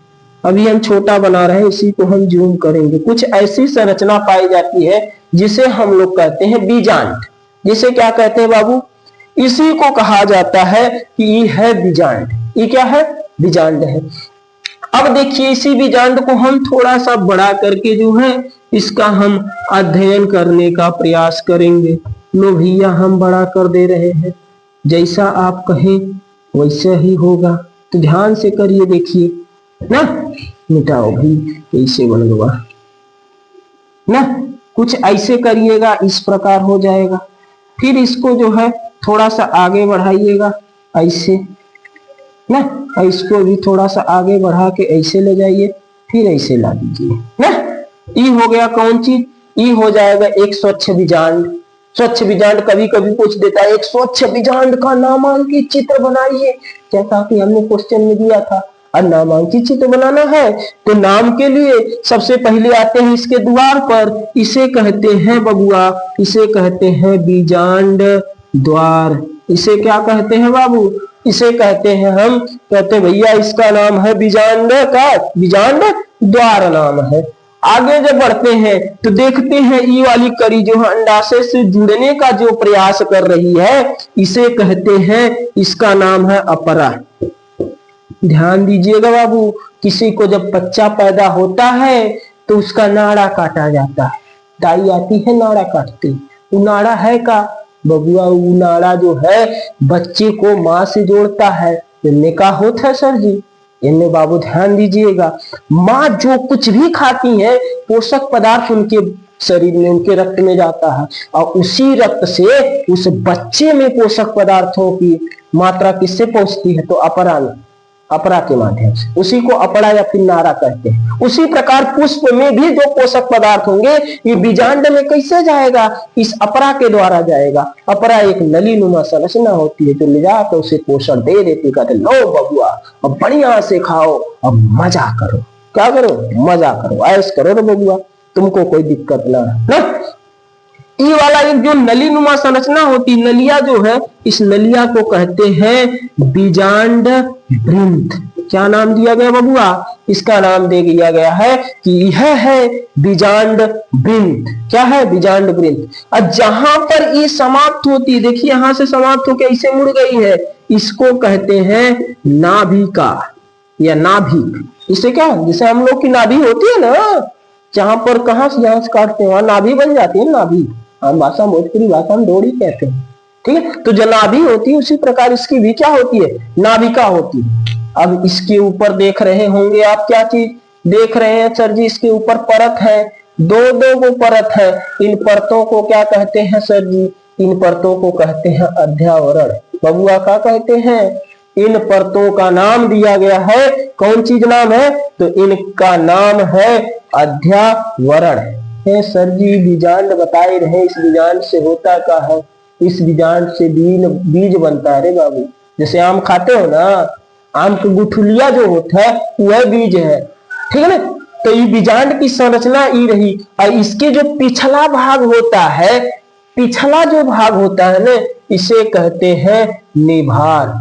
अभी हम छोटा बना रहे हैं, इसी को हम जूम करेंगे। कुछ ऐसी संरचना पाई जाती है जिसे हम लोग कहते हैं बीजांड। जिसे क्या कहते हैं बाबू, इसी को कहा जाता है कि ये है बीजांड। ये क्या है, बीजांड है। अब देखिए, इसी बीजांड को हम थोड़ा सा बड़ा करके जो है इसका हम अध्ययन करने का प्रयास करेंगे। लो भैया, हम बड़ा कर दे रहे हैं, जैसा आप कहें वैसा ही होगा, तो ध्यान से करिए। देखिए ना, मिटाओ भाई, कैसे बन गया ना, कुछ ऐसे करिएगा, इस प्रकार हो जाएगा। फिर इसको जो है थोड़ा सा आगे बढ़ाइएगा ऐसे ना, इसको भी थोड़ा सा आगे बढ़ा के ऐसे ले जाइए, फिर ऐसे ला दीजिए ना। ये हो गया कौन चीज, ये हो जाएगा एक स्वच्छ बीजांड। स्वच्छ बीजांड कभी कभी पूछ देता है, एक स्वच्छ बीजांड का नामांकित चित्र बनाइए, जैसा कि हमने क्वेश्चन में दिया था। और नामांकित चित्र बनाना है तो नाम के लिए सबसे पहले आते हैं इसके द्वार पर, इसे कहते हैं बबुआ, इसे कहते हैं बीजांड द्वार। इसे क्या कहते हैं बाबू, इसे कहते हैं हम, कहते हैं भैया इसका नाम है बीजांड का, बीजांड द्वार नाम है। आगे जब बढ़ते हैं तो देखते हैं ये वाली कड़ी जो है अंडाशय से जुड़ने का जो प्रयास कर रही है, इसे कहते हैं, इसका नाम है अपरा। ध्यान दीजिएगा बाबू, किसी को जब बच्चा पैदा होता है तो उसका नाड़ा काटा जाता है, दाई आती है नाड़ा काटती, वो नाड़ा है का बबुआ, वो नाड़ा जो है बच्चे को माँ से जोड़ता है। इनने का होता है सर जी, इनमें बाबू ध्यान दीजिएगा, माँ जो कुछ भी खाती है पोषक पदार्थ उनके शरीर में, उनके रक्त में जाता है, और उसी रक्त से उस बच्चे में पोषक पदार्थों की मात्रा किससे पहुंचती है, तो अपरा में, अपरा के माध्यम से, उसी को अपरा या फिर नाड़ा कहते हैं। उसी प्रकार पुष्प में भी जो पोषक पदार्थ होंगे ये बीजांड में कैसे जाएगा, इस अपरा के द्वारा जाएगा। अपरा एक नली नुमा संरचना होती है जो ले जाकर उसे पोषण दे देती, कहते लो बबुआ अब बढ़िया से खाओ, अब मजा करो, क्या करो, मजा करो, ऐश करो रे बबुआ, तुमको कोई दिक्कत ना है। ये वाला एक जो नली नुमा संरचना होती, नलिया जो है, इस नलिया को कहते हैं बीजांड वृंत। क्या नाम दिया गया बबुआ, इसका नाम दे दिया गया है कि यह है बीजांड वृंत। क्या है, बीजांड वृंत। और जहां पर ये समाप्त होती, देखिए यहां से समाप्त होकर इसे मुड़ गई है, इसको कहते हैं नाभिका या नाभिक। इसे क्या, जैसे हम लोग की नाभि होती है ना, जहां पर कहां से जहां से काटते हैं वहां नाभि बन जाती है, नाभि हम भाषा भोजपुरी भाषा में डोरी कहते हैं, ठीक है। तो जो नाभि होती है उसी प्रकार इसकी भी क्या होती है, नाभिका होती है। अब इसके ऊपर देख रहे होंगे आप, क्या चीज देख रहे हैं सर जी, इसके ऊपर परत है, दो दो को परत है, इन परतों को क्या कहते हैं सर जी, इन परतों को कहते हैं अध्यावरण। बबुआ क्या कहते हैं, इन परतों का नाम दिया गया है, कौन चीज नाम है, तो इनका नाम है अध्यावरण है। सर जी बीजांड बताए रहे, इस बीजांड से होता क्या है, इस बीजांड से बीज बनता है रे बाबू। जैसे आम खाते हो ना, आम का गुठलिया जो होता है वह बीज है, ठीक है ना। तो ये बीजांड की संरचना ये रही। और इसके जो पिछला भाग होता है, पिछला जो भाग होता है ना, इसे कहते हैं निभार।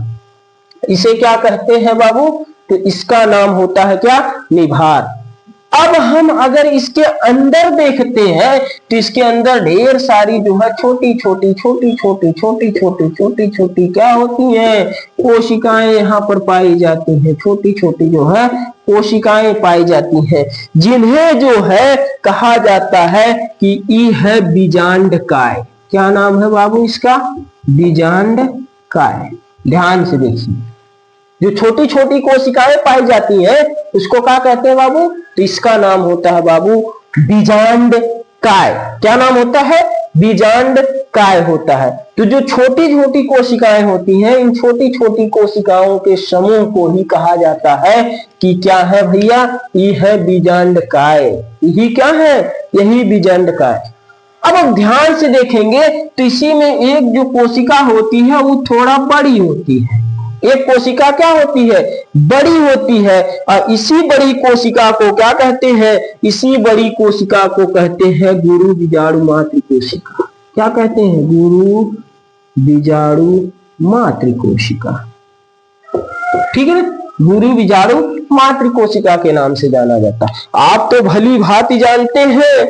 इसे क्या कहते हैं बाबू? तो इसका नाम होता है क्या? निभार। अब हम अगर इसके अंदर देखते हैं तो इसके अंदर ढेर सारी जो है छोटी छोटी छोटी छोटी छोटी छोटी छोटी छोटी क्या होती हैं? कोशिकाएं यहाँ पर पाई जाती हैं। छोटी छोटी जो है कोशिकाएं पाई जाती हैं, जिन्हें जो है कहा जाता है कि ये है बीजांडकाय। क्या नाम है बाबू इसका? बीजांडकाय। ध्यान से देखिए, जो छोटी छोटी कोशिकाएं पाई जाती हैं उसको क्या कहते हैं बाबू? तो इसका नाम होता है बाबू बीजांडकाय। क्या नाम होता है? बीजांडकाय होता है। तो जो छोटी छोटी कोशिकाएं होती हैं, इन छोटी छोटी कोशिकाओं के समूह को ही कहा जाता है कि क्या है भैया? ये है बीजांडकाय। यही क्या है? यही बीजांडकाय। अब हम ध्यान से देखेंगे तो इसी में एक जो कोशिका होती है वो थोड़ा बड़ी होती है। एक कोशिका क्या होती है? बड़ी होती है। और इसी बड़ी कोशिका को क्या कहते हैं? इसी बड़ी कोशिका को कहते हैं गुरु बीजाणु मातृ कोशिका। क्या कहते हैं? गुरु बीजाणु मातृ कोशिका। ठीक है ना? गुरु बीजाणु मातृ कोशिका के नाम से जाना जाता है। आप तो भली भांति जानते हैं,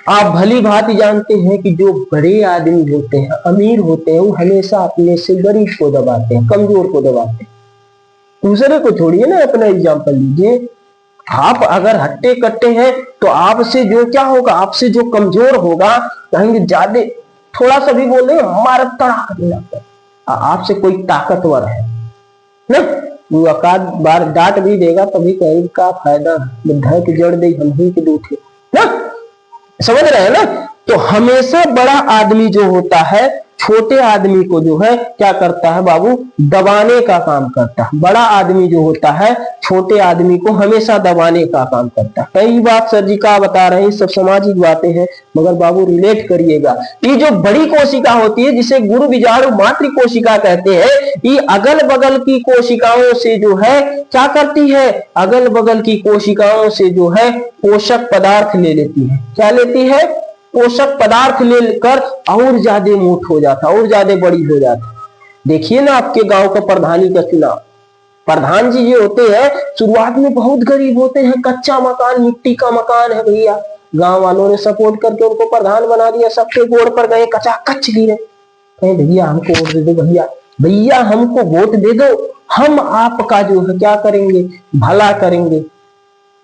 आप भली भांति जानते हैं कि जो बड़े आदमी होते हैं, अमीर होते हैं, वो हमेशा अपने से गरीब को दबाते हैं, कमजोर को दबाते हैं। दूसरे को छोड़िए ना, अपना एग्जाम्पल लीजिए। आप अगर हट्टे कट्टे हैं तो आपसे जो क्या होगा? आपसे जो कमजोर होगा, कहेंगे ज्यादा थोड़ा सा भी बोले हमारा तड़ाक नहीं लगता। आपसे कोई ताकतवर है ना, वो एकाध बार डांट भी देगा तभी कहेंगे का फायदा, बुद्धा की जड़ दे हम ही के दूठे ना। समझ रहे हैं ना? तो हमेशा बड़ा आदमी जो होता है छोटे आदमी को जो है क्या करता है बाबू? दबाने का काम करता है। बड़ा आदमी जो होता है छोटे आदमी को हमेशा दबाने का काम करता है। कई बात सर जी का बता रहे हैं, सब सामाजिक बातें हैं, मगर बाबू रिलेट करिएगा। ये जो बड़ी कोशिका होती है जिसे गुरु बीजाणु मातृ कोशिका कहते हैं, ये अगल बगल की कोशिकाओं से जो है क्या करती है? अगल बगल की कोशिकाओं से जो है पोषक पदार्थ ले लेती है। क्या लेती है? पोषक पदार्थ लेकर और ज्यादा मोट हो जाता, और ज्यादा बड़ी हो जाता। देखिए ना आपके गांव का प्रधानी का चुनाव, प्रधान जी जो होते हैं शुरुआत में बहुत गरीब होते हैं, कच्चा मकान, मिट्टी का मकान है भैया। गांव वालों ने सपोर्ट करके उनको प्रधान बना दिया, सबके गोड़ पर गए, कचा कच गिरे। कहे भैया हमको वोट दे दो, भैया भैया हमको वोट दे दो, हम आपका जो है क्या करेंगे? भला करेंगे।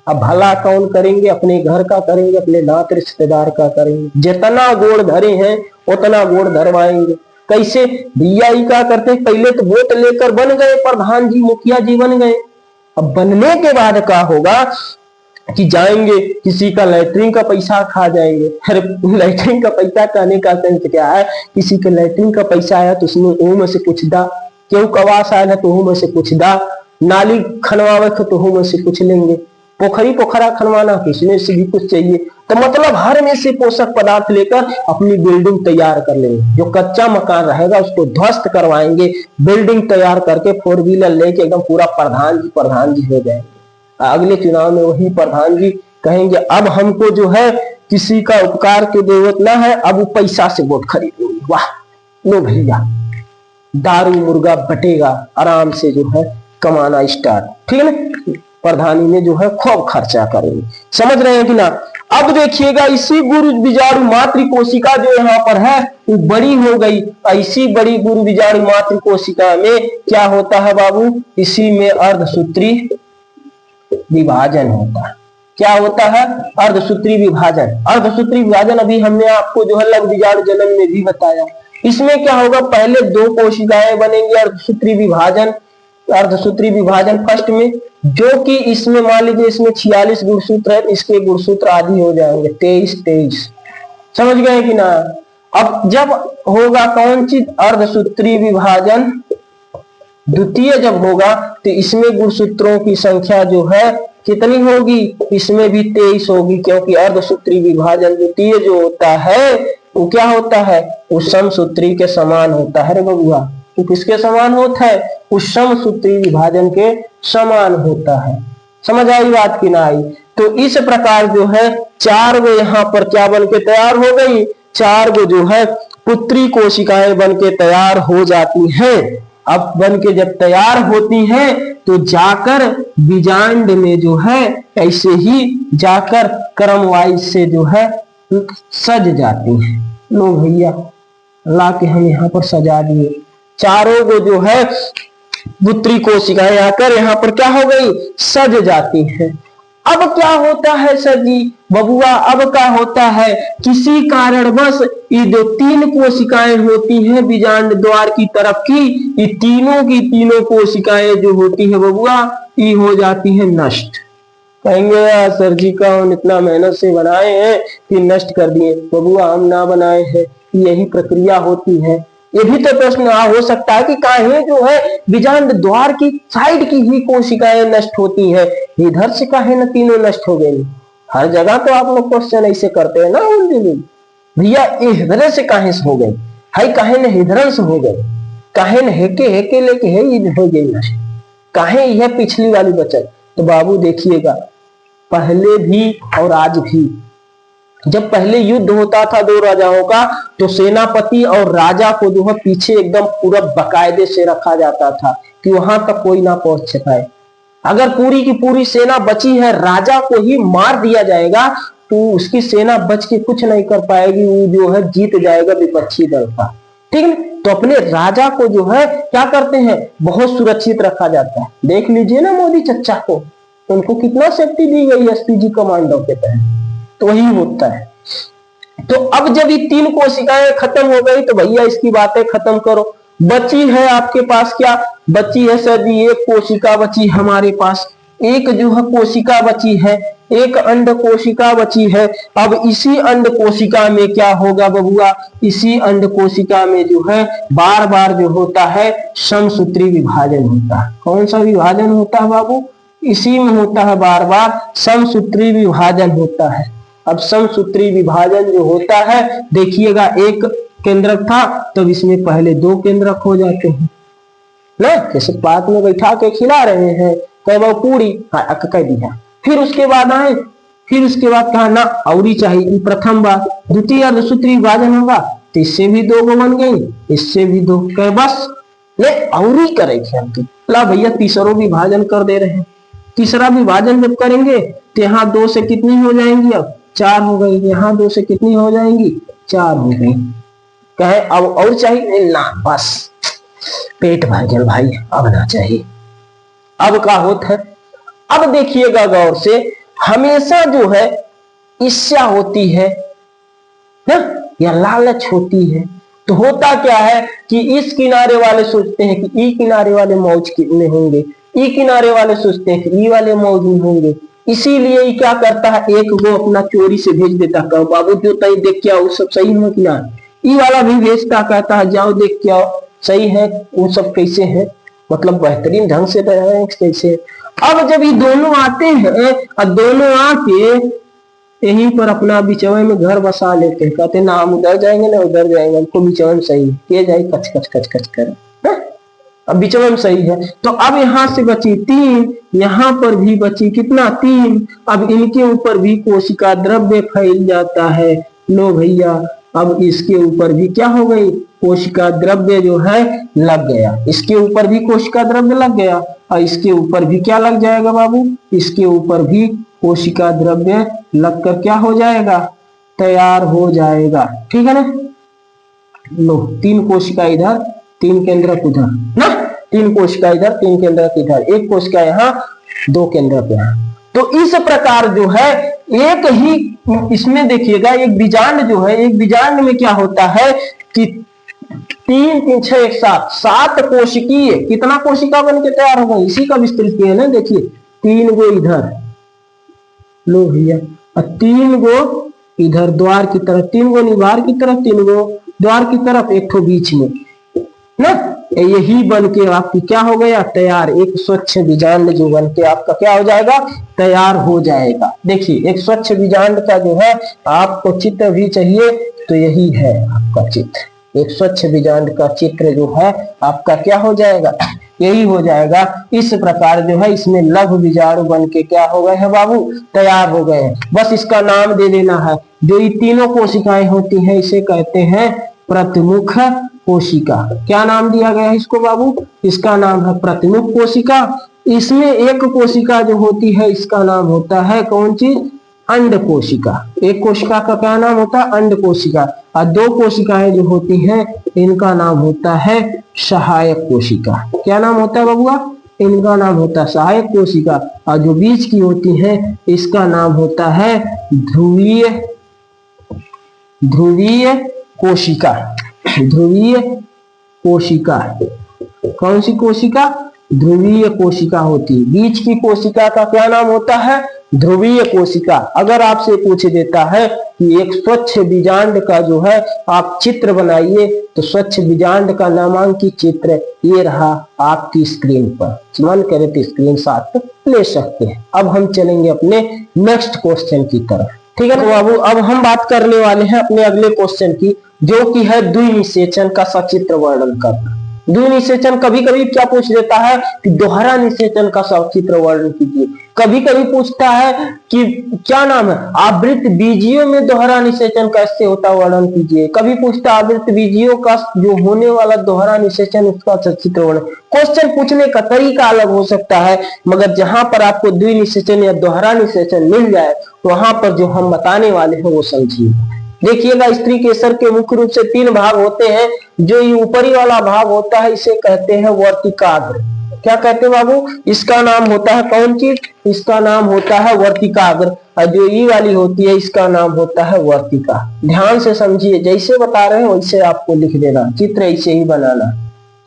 अब भला कौन करेंगे? अपने घर का करेंगे, अपने नात रिश्तेदार का करेंगे। जितना गोड़ धरे हैं उतना गोड़ धरवाएंगे। कैसे? भैया ही क्या करते हैं, पहले तो वोट लेकर बन गए प्रधान जी, मुखिया जी बन गए। अब बनने के बाद क्या होगा कि जाएंगे किसी का लैट्रिन का पैसा खा जाएंगे। अरे लैट्रिन का पैसा कहने का सेंस क्या है? किसी के लैट्रिन का पैसा आया तो उसने ओह में से पूछ दा, क्यों कवास आया है तो ओह में से पूछ दा, नाली खनवावे तो ओह में से पूछ लेंगे, पोखरी पोखरा खनवाना किसने से भी कुछ चाहिए। तो मतलब हर में से पोषक पदार्थ लेकर अपनी बिल्डिंग तैयार कर लेंगे। जो कच्चा मकान रहेगा उसको ध्वस्त करवाएंगे, बिल्डिंग तैयार करके 4 व्हीलर लेके एकदम पूरा प्रधान जी हो जाएंगे। अगले चुनाव में वही प्रधान जी कहेंगे अब हमको जो है किसी का उपकार की जरूरत ना है, अब वो पैसा से वोट खरीदेंगे। वाह लो भैया, दारू मुर्गा बटेगा, आराम से जो है कमाना स्टार्ट। ठीक है ना? प्रधानी में जो है खूब खर्चा करेंगे। समझ रहे हैं कि ना? अब देखिएगा इसी गुरु बीजाणु मातृ कोशिका जो यहाँ पर है वो बड़ी हो गई। इसी बड़ी गुरु बीजाणु मातृ कोशिका में क्या होता है बाबू? इसी में अर्धसूत्री विभाजन होता है। क्या होता है? अर्धसूत्री विभाजन। अर्धसूत्री विभाजन अभी हमने आपको जो है लघु बीजाणु जनन में भी बताया। इसमें क्या होगा? पहले 2 कोशिकाएं बनेंगी, अर्धसूत्री विभाजन। अर्धसूत्री विभाजन फर्स्ट में, जो कि इसमें मान लीजिए इसमें 46 गुणसूत्र है, इसके गुणसूत्र आदि हो जाएंगे 23। समझ गए कि ना? अब जब होगा कौन चीज? अर्धसूत्री विभाजन द्वितीय जब होगा तो इसमें गुणसूत्रों की संख्या जो है कितनी होगी? इसमें भी 23 होगी, क्योंकि अर्धसूत्री विभाजन द्वितीय जो होता है वो क्या होता है? वो समसूत्री के समान होता है रे बबुआ। तो किसके समान होता है? उस समसूत्री विभाजन के समान होता है। समझ आई बात की ना आई? तो इस प्रकार जो है 4 गो यहाँ पर क्या बन के तैयार हो गई? 4 गो जो है पुत्री कोशिकाएं बन के तैयार हो जाती हैं। अब बन के जब तैयार होती हैं तो जाकर बीजांड में जो है ऐसे ही जाकर क्रम वाइज से जो है सज जाती हैं। लो भैया ला के हम यहाँ पर सजा दिए। चारों को जो है पुत्री कोशिकाएं आकर यहाँ पर क्या हो गई? सज जाती हैं। अब क्या होता है सर जी बबुआ? अब क्या होता है? किसी कारणवश ये जो 3 कोशिकाएं होती हैं बीजांड द्वार की तरफ की, ये तीनों की तीनों कोशिकाएं जो होती है बबुआ ये हो जाती है नष्ट। कहेंगे यार सर जी का हम इतना मेहनत से बनाए हैं कि नष्ट कर दिए। बबुआ हम ना बनाए हैं, यही प्रक्रिया होती है। ये भी तो प्रश्न हो सकता है कि काहे जो है बीजांड द्वार की साइड की ही कोशिकाएं नष्ट होती हैं, इधर से काहे न तीनों नष्ट हो गई? हर जगह तो आप लोग क्वेश्चन ऐसे करते हैं ना भैया, इधर से काहे से हो गई है? काहे न इधर से हो गई? काहे न हेके लेके है हो गई नष्ट? काहे यह पिछली वाली बचत? तो बाबू देखिएगा पहले भी और आज भी जब पहले युद्ध होता था 2 राजाओं का तो सेनापति और राजा को जो है पीछे एकदम पूरा बकायदे से रखा जाता था कि वहां तक कोई ना पहुंच पाए। अगर पूरी की पूरी सेना बची है, राजा को ही मार दिया जाएगा तो उसकी सेना बच के कुछ नहीं कर पाएगी, वो जो है जीत जाएगा विपक्षी दल का। ठीक है, तो अपने राजा को जो है क्या करते हैं? बहुत सुरक्षित रखा जाता है। देख लीजिए ना मोदी चच्चा को, उनको कितना सेफ्टी दी गई एसपीजी कमांडो के तहत। तो वही होता है। तो अब जब ये 3 कोशिकाएं खत्म हो गई तो भैया इसकी बातें खत्म करो। बची है आपके पास क्या? बची है सर जी एक कोशिका बची हमारे पास, एक जो है कोशिका बची है, एक अंड कोशिका बची है। अब इसी अंड कोशिका में क्या होगा बबुआ? इसी अंड कोशिका में जो है बार बार जो होता है समसूत्री विभाजन होता है। कौन सा विभाजन होता है बाबू? इसी में होता है बार बार समसूत्री विभाजन होता है। अब समसूत्री विभाजन जो होता है देखिएगा एक केंद्रक था तब इसमें पहले 2 केंद्रक हो जाते हैं ना, जैसे पात में बैठा के खिला रहे हैं कह वो पूरी कह दिया। फिर उसके बाद आए, फिर उसके बाद कहा ना औरी चाहिए प्रथम बार, द्वितीय अर्धसूत्री विभाजन होगा तो इससे भी 2 गो बन गई, इससे भी 2 कह बस ले औरी करेंगे हम तो भैया तीसरा विभाजन कर दे रहे हैं। तीसरा विभाजन जब करेंगे तो यहाँ 2 से कितनी हो जाएंगी? अब 4 हो गई। यहाँ 2 से कितनी हो जाएंगी? 4 हो गई। कहे अब और चाहिए ना, बस पेट भर गया भाई, अब ना चाहिए। अब क्या होता है? अब देखिएगा गौर से, हमेशा जो है ईर्ष्या होती है ना या लालच होती है। तो होता क्या है कि इस किनारे वाले सोचते हैं कि ई किनारे वाले मौज कितने होंगे, ई किनारे वाले सोचते हैं कि ई वाले मौज में होंगे। इसीलिए ये क्या करता है, एक वो अपना चोरी से भेज देता, कहो बाबू जो तई देख के आओ सब सही है कि ना। ई वाला भी भेजता, कहता है जाओ देख के आओ सही है, वो सब कैसे है, मतलब बेहतरीन ढंग से रहे कैसे। अब जब ये दोनों आते हैं और दोनों आके यहीं पर अपना बिचवे में घर बसा लेते हैं, कहते ना हम उधर जाएंगे ना उधर जाएंगे, हमको बिचवे में सही है, के जाए कच कच कच कच कर। अब बिचवे में सही है। तो अब यहाँ से बची 3, यहाँ पर भी बची कितना? 3। अब इनके ऊपर भी कोशिका द्रव्य फैल जाता है। लो भैया अब इसके ऊपर भी क्या हो गई? कोशिका द्रव्य जो है लग गया। इसके ऊपर भी कोशिका द्रव्य लग गया और इसके ऊपर भी क्या लग जाएगा बाबू? इसके ऊपर भी कोशिका द्रव्य लगकर क्या हो जाएगा? तैयार हो जाएगा। ठीक है ना। लो 3 कोशिका इधर, 3 केंद्रक उधर ना, 3 कोशिका इधर, 3 केंद्रक इधर, 1 कोशिका यहाँ, 2 केंद्रक यहाँ। तो इस प्रकार जो है एक ही इसमें देखिएगा एक बीजांड जो है, एक बीजांड में क्या होता है कि 3 3 6 1 7 कोशिकीय कितना कोशिका बन के तैयार होगा? इसी का विस्तृत किया ना। देखिए 3 गो इधर, लो भैया, और 3 गो इधर द्वार की तरफ, 3 गो निवार की तरफ, 3 गो द्वार की तरफ, एक ठो बीच में ना। यही बन के आपकी क्या हो गया? तैयार। एक स्वच्छ बीजांड जो बन के आपका क्या हो जाएगा? तैयार हो जाएगा। देखिए एक स्वच्छ बीजांड का जो है आपको चित्र भी चाहिए तो यही है आपका चित्र। एक स्वच्छ बीजांड का चित्र जो है आपका क्या हो जाएगा, यही हो जाएगा। इस प्रकार जो है इसमें लघु बीजाणु बन के क्या हो गए हैं बाबू, तैयार हो गए हैं। बस इसका नाम दे देना है। जो ये तीनों कोशिकाएं होती हैं इसे कहते हैं प्रतिमुख कोशिका। क्या नाम दिया गया है इसको बाबू, इसका नाम है प्रतिमुख कोशिका। इसमें एक कोशिका जो होती है इसका नाम होता है कौन चीज, अंड कोशिका। एक कोशिका का क्या नाम होता है, अंड कोशिका। और दो कोशिकाएं जो होती हैं इनका नाम होता है सहायक कोशिका। क्या नाम होता है बबुआ, इनका नाम होता है सहायक कोशिका। और जो बीच की होती है इसका नाम होता है ध्रुवीय कोशिका। ध्रुवीय कोशिका, कौन सी कोशिका, ध्रुवीय कोशिका होती है। बीच की कोशिका का क्या नाम होता है, ध्रुवीय कोशिका। अगर आपसे पूछ देता है कि एक स्वच्छ बीजांड का जो है आप चित्र बनाइए, तो स्वच्छ बीजांड का नामांकित चित्र ये रहा आपकी स्क्रीन पर। मन करे तो स्क्रीन शॉट ले सकते हैं। अब हम चलेंगे अपने नेक्स्ट क्वेश्चन की तरफ, ठीक है बाबू। अब हम बात करने वाले हैं अपने अगले क्वेश्चन की, जो कि है द्विनिषेचन का सचित्र वर्णन करना। द्विनिषेचन कभी कभी क्या पूछ देता है कि दोहरा निषेचन का सचित्र वर्णन कीजिए। कभी कभी पूछता है कि क्या नाम है, आवृत बीजियों में दोहरा निषेचन कैसे होता वर्णन कीजिए। कभी पूछता है आवृत बीजियों का जो होने वाला दोहरा निषेचन उसका सचित्र वर्णन। क्वेश्चन पूछने का तरीका अलग हो सकता है, मगर जहां पर आपको द्विनिषेचन या दोहरा निषेचन मिल जाए वहां पर जो हम बताने वाले हैं वो समझिए। देखिएगा, स्त्री केसर के मुख्य रूप से 3 भाग होते हैं। जो ये ऊपरी वाला भाग होता है इसे कहते हैं वर्तिकाग्र। क्या कहते हैं बाबू, इसका नाम होता है कौन चीज, इसका नाम होता है वर्तिकाग्र। और जो ई वाली होती है इसका नाम होता है वर्तिका। ध्यान से समझिए, जैसे बता रहे हैं वैसे आपको लिख देना, चित्र ऐसे ही बनाना,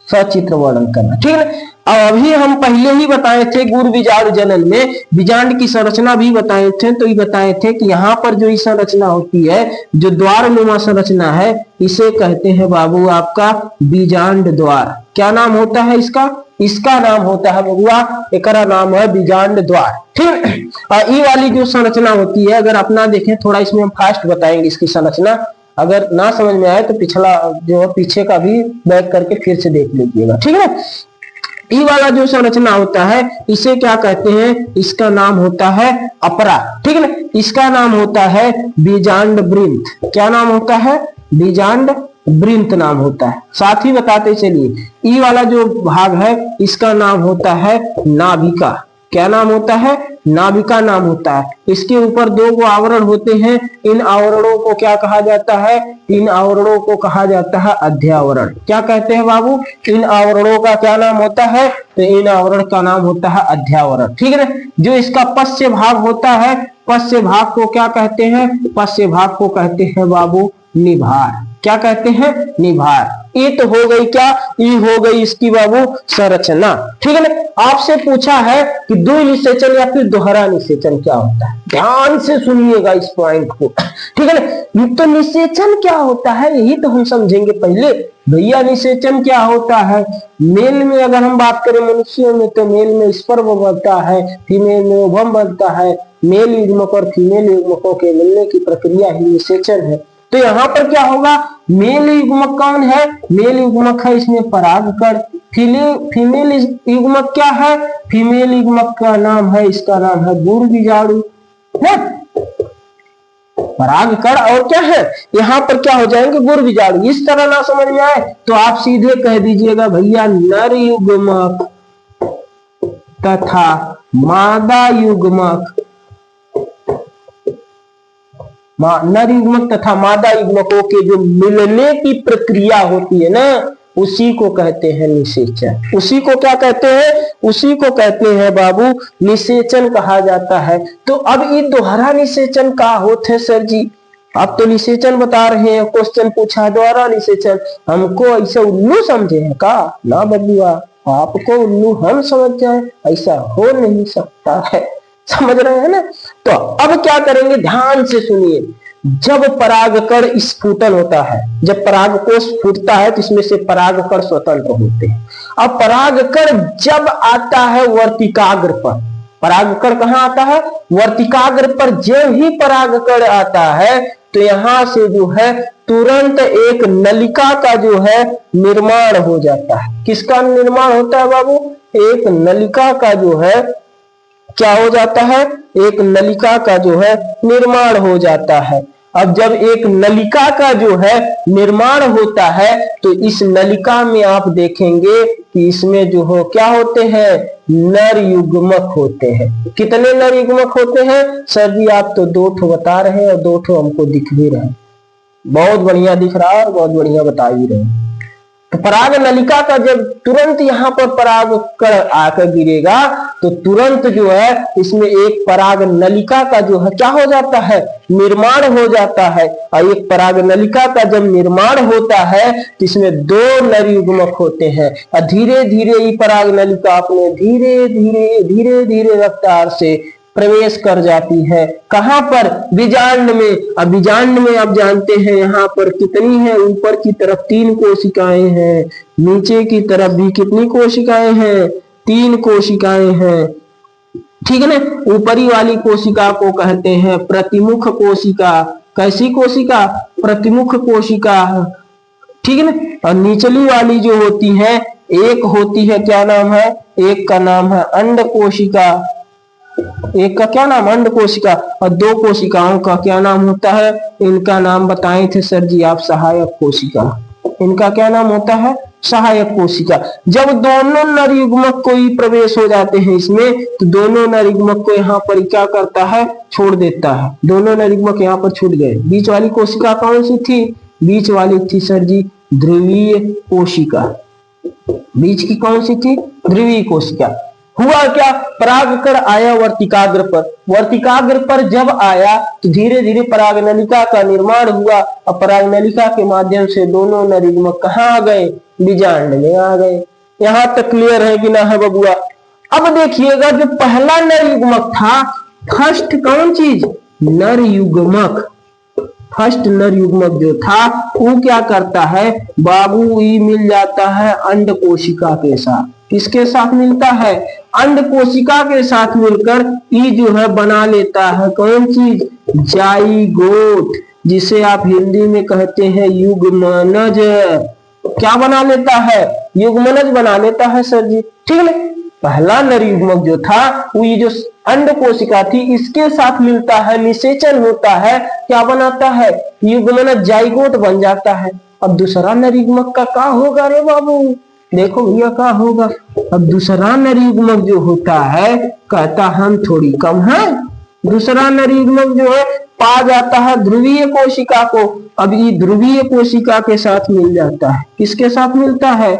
सचित्र वर्णन करना, ठीक है। अब अभी हम पहले ही बताए थे गुरु बीजाणु जनन में बीजांड की संरचना भी बताए थे। तो ये बताए थे कि यहाँ पर जो संरचना होती है, जो द्वारनुमा संरचना है, इसे कहते हैं बाबू आपका बीजांड द्वार। क्या नाम होता है इसका, इसका नाम होता है बबुआ, एकरा नाम है बीजांड द्वार, ठीक। और ये वाली जो संरचना होती है, अगर अपना देखें थोड़ा, इसमें हम फास्ट बताएंगे इसकी संरचना। अगर ना समझ में आए तो पिछला जो है पीछे का भी बैक करके फिर से देख लीजिएगा, ठीक है। ई वाला जो संरचना होता है इसे क्या कहते हैं, इसका नाम होता है अपरा, ठीक है ना। इसका नाम होता है बीजांड वृंत। क्या नाम होता है, बीजांड वृंत नाम होता है। साथ ही बताते चलिए, ई वाला जो भाग है इसका नाम होता है नाभिका। क्या नाम होता है, नाभिका नाम होता है। इसके ऊपर 2 आवरण होते हैं। इन आवरणों को क्या कहा जाता है, इन आवरणों को कहा जाता है अध्यावरण। क्या कहते हैं बाबू, इन आवरणों का क्या नाम होता है, तो इन आवरण का नाम होता है अध्यावरण, ठीक है ना। जो इसका पश्च भाग होता है, पश्च भाग को क्या कहते हैं, पश्च भाग को कहते हैं बाबू निभार। क्या कहते हैं, निभार। ये तो हो गई क्या, ये हो गई इसकी बाबू संरचना, ठीक है ना। आपसे पूछा है कि द्विनिषेचन या फिर दोहरा निषेचन क्या होता है। ध्यान से सुनिएगा इस पॉइंट को, ठीक है ना। तो निषेचन क्या होता है यही तो हम समझेंगे पहले। भैया निषेचन क्या होता है, मेल में अगर हम बात करें मनुष्यों में, तो मेल में स्पर्म बनता है, फीमेल में ओवम बनता है। मेल युग्मक और फीमेल युग्मकों के मिलने की प्रक्रिया ही निषेचन है। तो यहाँ पर क्या होगा, मेल युग्मक कौन है, मेल युग्मक है इसमें परागकण। फीमेल युग्मक क्या है, फीमेल युग्मक का नाम है, इसका नाम है गुरु बीजाणु, परागकण। और क्या है, यहाँ पर क्या हो जाएंगे, गुरु बीजाणु। इस तरह ना समझ में आए तो आप सीधे कह दीजिएगा भैया नर युग्मक तथा मादा युग्मक, नर युग्मक तथा मादा युग्मकों के जो मिलने की प्रक्रिया होती है ना, उसी को कहते हैं निषेचन। उसी को क्या कहते हैं, उसी को कहते हैं बाबू निषेचन कहा जाता है। तो अब ये दोहरा निषेचन का होते है सर जी, आप तो निषेचन बता रहे हैं, क्वेश्चन पूछा दोहरा निषेचन, हमको ऐसा उल्लू समझे हैं का, ना बबुआ आपको उल्लू हम समझ जाए, ऐसा हो नहीं सकता है, समझ रहे हैं ना। तो अब क्या करेंगे, ध्यान से सुनिए। जब परागकण स्फुटन होता है, जब परागकोश फूटता है तो इसमें से परागकण स्वतंत्र होते हैं। अब परागकण जब आता है वर्तिकाग्र पर, परागकण कहाँ आता है, वर्तिकाग्र पर। जब ही परागकण आता है तो यहां से जो है तुरंत एक नलिका का जो है निर्माण हो जाता है। किसका निर्माण होता है बाबू? एक नलिका का जो है क्या हो जाता है? एक नलिका का जो है निर्माण हो जाता है। अब जब एक नलिका का जो है निर्माण होता है तो इस नलिका में आप देखेंगे कि इसमें जो हो क्या होते हैं? नर युग्मक होते हैं। कितने नर युग्मक होते हैं? सर जी आप तो 2 ठो बता रहे हैं और 2 ठो हमको दिख भी रहे हैं। बहुत बढ़िया दिख रहा है और बहुत बढ़िया बता भी रहे हैं। तो पराग नलिका का जब तुरंत यहाँ पर पराग कण आकर गिरेगा तो तुरंत जो है इसमें एक पराग नलिका का जो है क्या हो जाता है? निर्माण हो जाता है। और एक पराग नलिका का जब निर्माण होता है तो इसमें 2 नर युग्मक होते हैं और धीरे धीरे ये पराग नलिका अपने धीरे धीरे रफ्तार से प्रवेश कर जाती है। कहां पर? बीजांड में। अब बीजांड में आप जानते हैं यहाँ पर कितनी है? ऊपर की तरफ 3 कोशिकाएं हैं, नीचे की तरफ भी कितनी कोशिकाएं हैं? 3 कोशिकाएं हैं। ठीक है ना। ऊपरी वाली कोशिका को कहते हैं प्रतिमुख कोशिका। कैसी कोशिका? प्रतिमुख कोशिका। ठीक है ना। और निचली वाली जो होती है, एक होती है क्या नाम है? एक का नाम है अंड कोशिका। एक का क्या नाम? अंड कोशिका। और 2 कोशिकाओं का क्या नाम होता है? इनका नाम बताए थे सर जी आप, सहायक कोशिका। इनका क्या नाम होता है? सहायक कोशिका। जब दोनों नर युग्मक को ही प्रवेश हो जाते हैं इसमें तो दोनों नर युग्मक को यहाँ पर क्या करता है? छोड़ देता है। दोनों नर युग्मक यहाँ पर छूट गए। बीच वाली कोशिका कौन सी थी? बीच वाली थी सर जी ध्रुवीय कोशिका। बीच की कौन सी थी? ध्रुवीय कोशिका। हुआ क्या? परागकण आया वर्तिकाग्र पर। वर्तिकाग्र पर जब आया तो धीरे धीरे पराग नलिका का निर्माण हुआ और पराग नलिका के माध्यम से दोनों नर युग्मक कहाँ आ गए? बीजांड में आ गए। यहां तक क्लियर है कि ना है बबुआ? अब देखिएगा जो पहला नर युग्मक था, फर्स्ट कौन चीज? नर युग्मक। फर्स्ट नर युग्मक जो था वो क्या करता है बाबू? ई मिल जाता है अंड कोशिका के साथ। किसके साथ मिलता है? अंड कोशिका के साथ मिलकर ई जो है बना लेता है कौन चीज? जाइगोट, जिसे आप हिंदी में कहते हैं युग्मनज। क्या बना लेता है? युग्मनज बना लेता है सर जी। ठीक है। पहला नर युग्मक जो था वो ये जो अंड कोशिका थी इसके साथ मिलता है, निषेचन होता है, क्या बनाता है? युग्मनज, जाइगोट बन जाता है। अब दूसरा नर युग्मक का क्या होगा रे बाबू? देखो भैया क्या होगा। अब दूसरा नर युग्मक जो होता है कहता हम थोड़ी कम है। दूसरा नर युग्मक जो है पा जाता है ध्रुवीय कोशिका को। अब ये ध्रुवीय कोशिका के साथ मिल जाता है। किसके साथ मिलता है?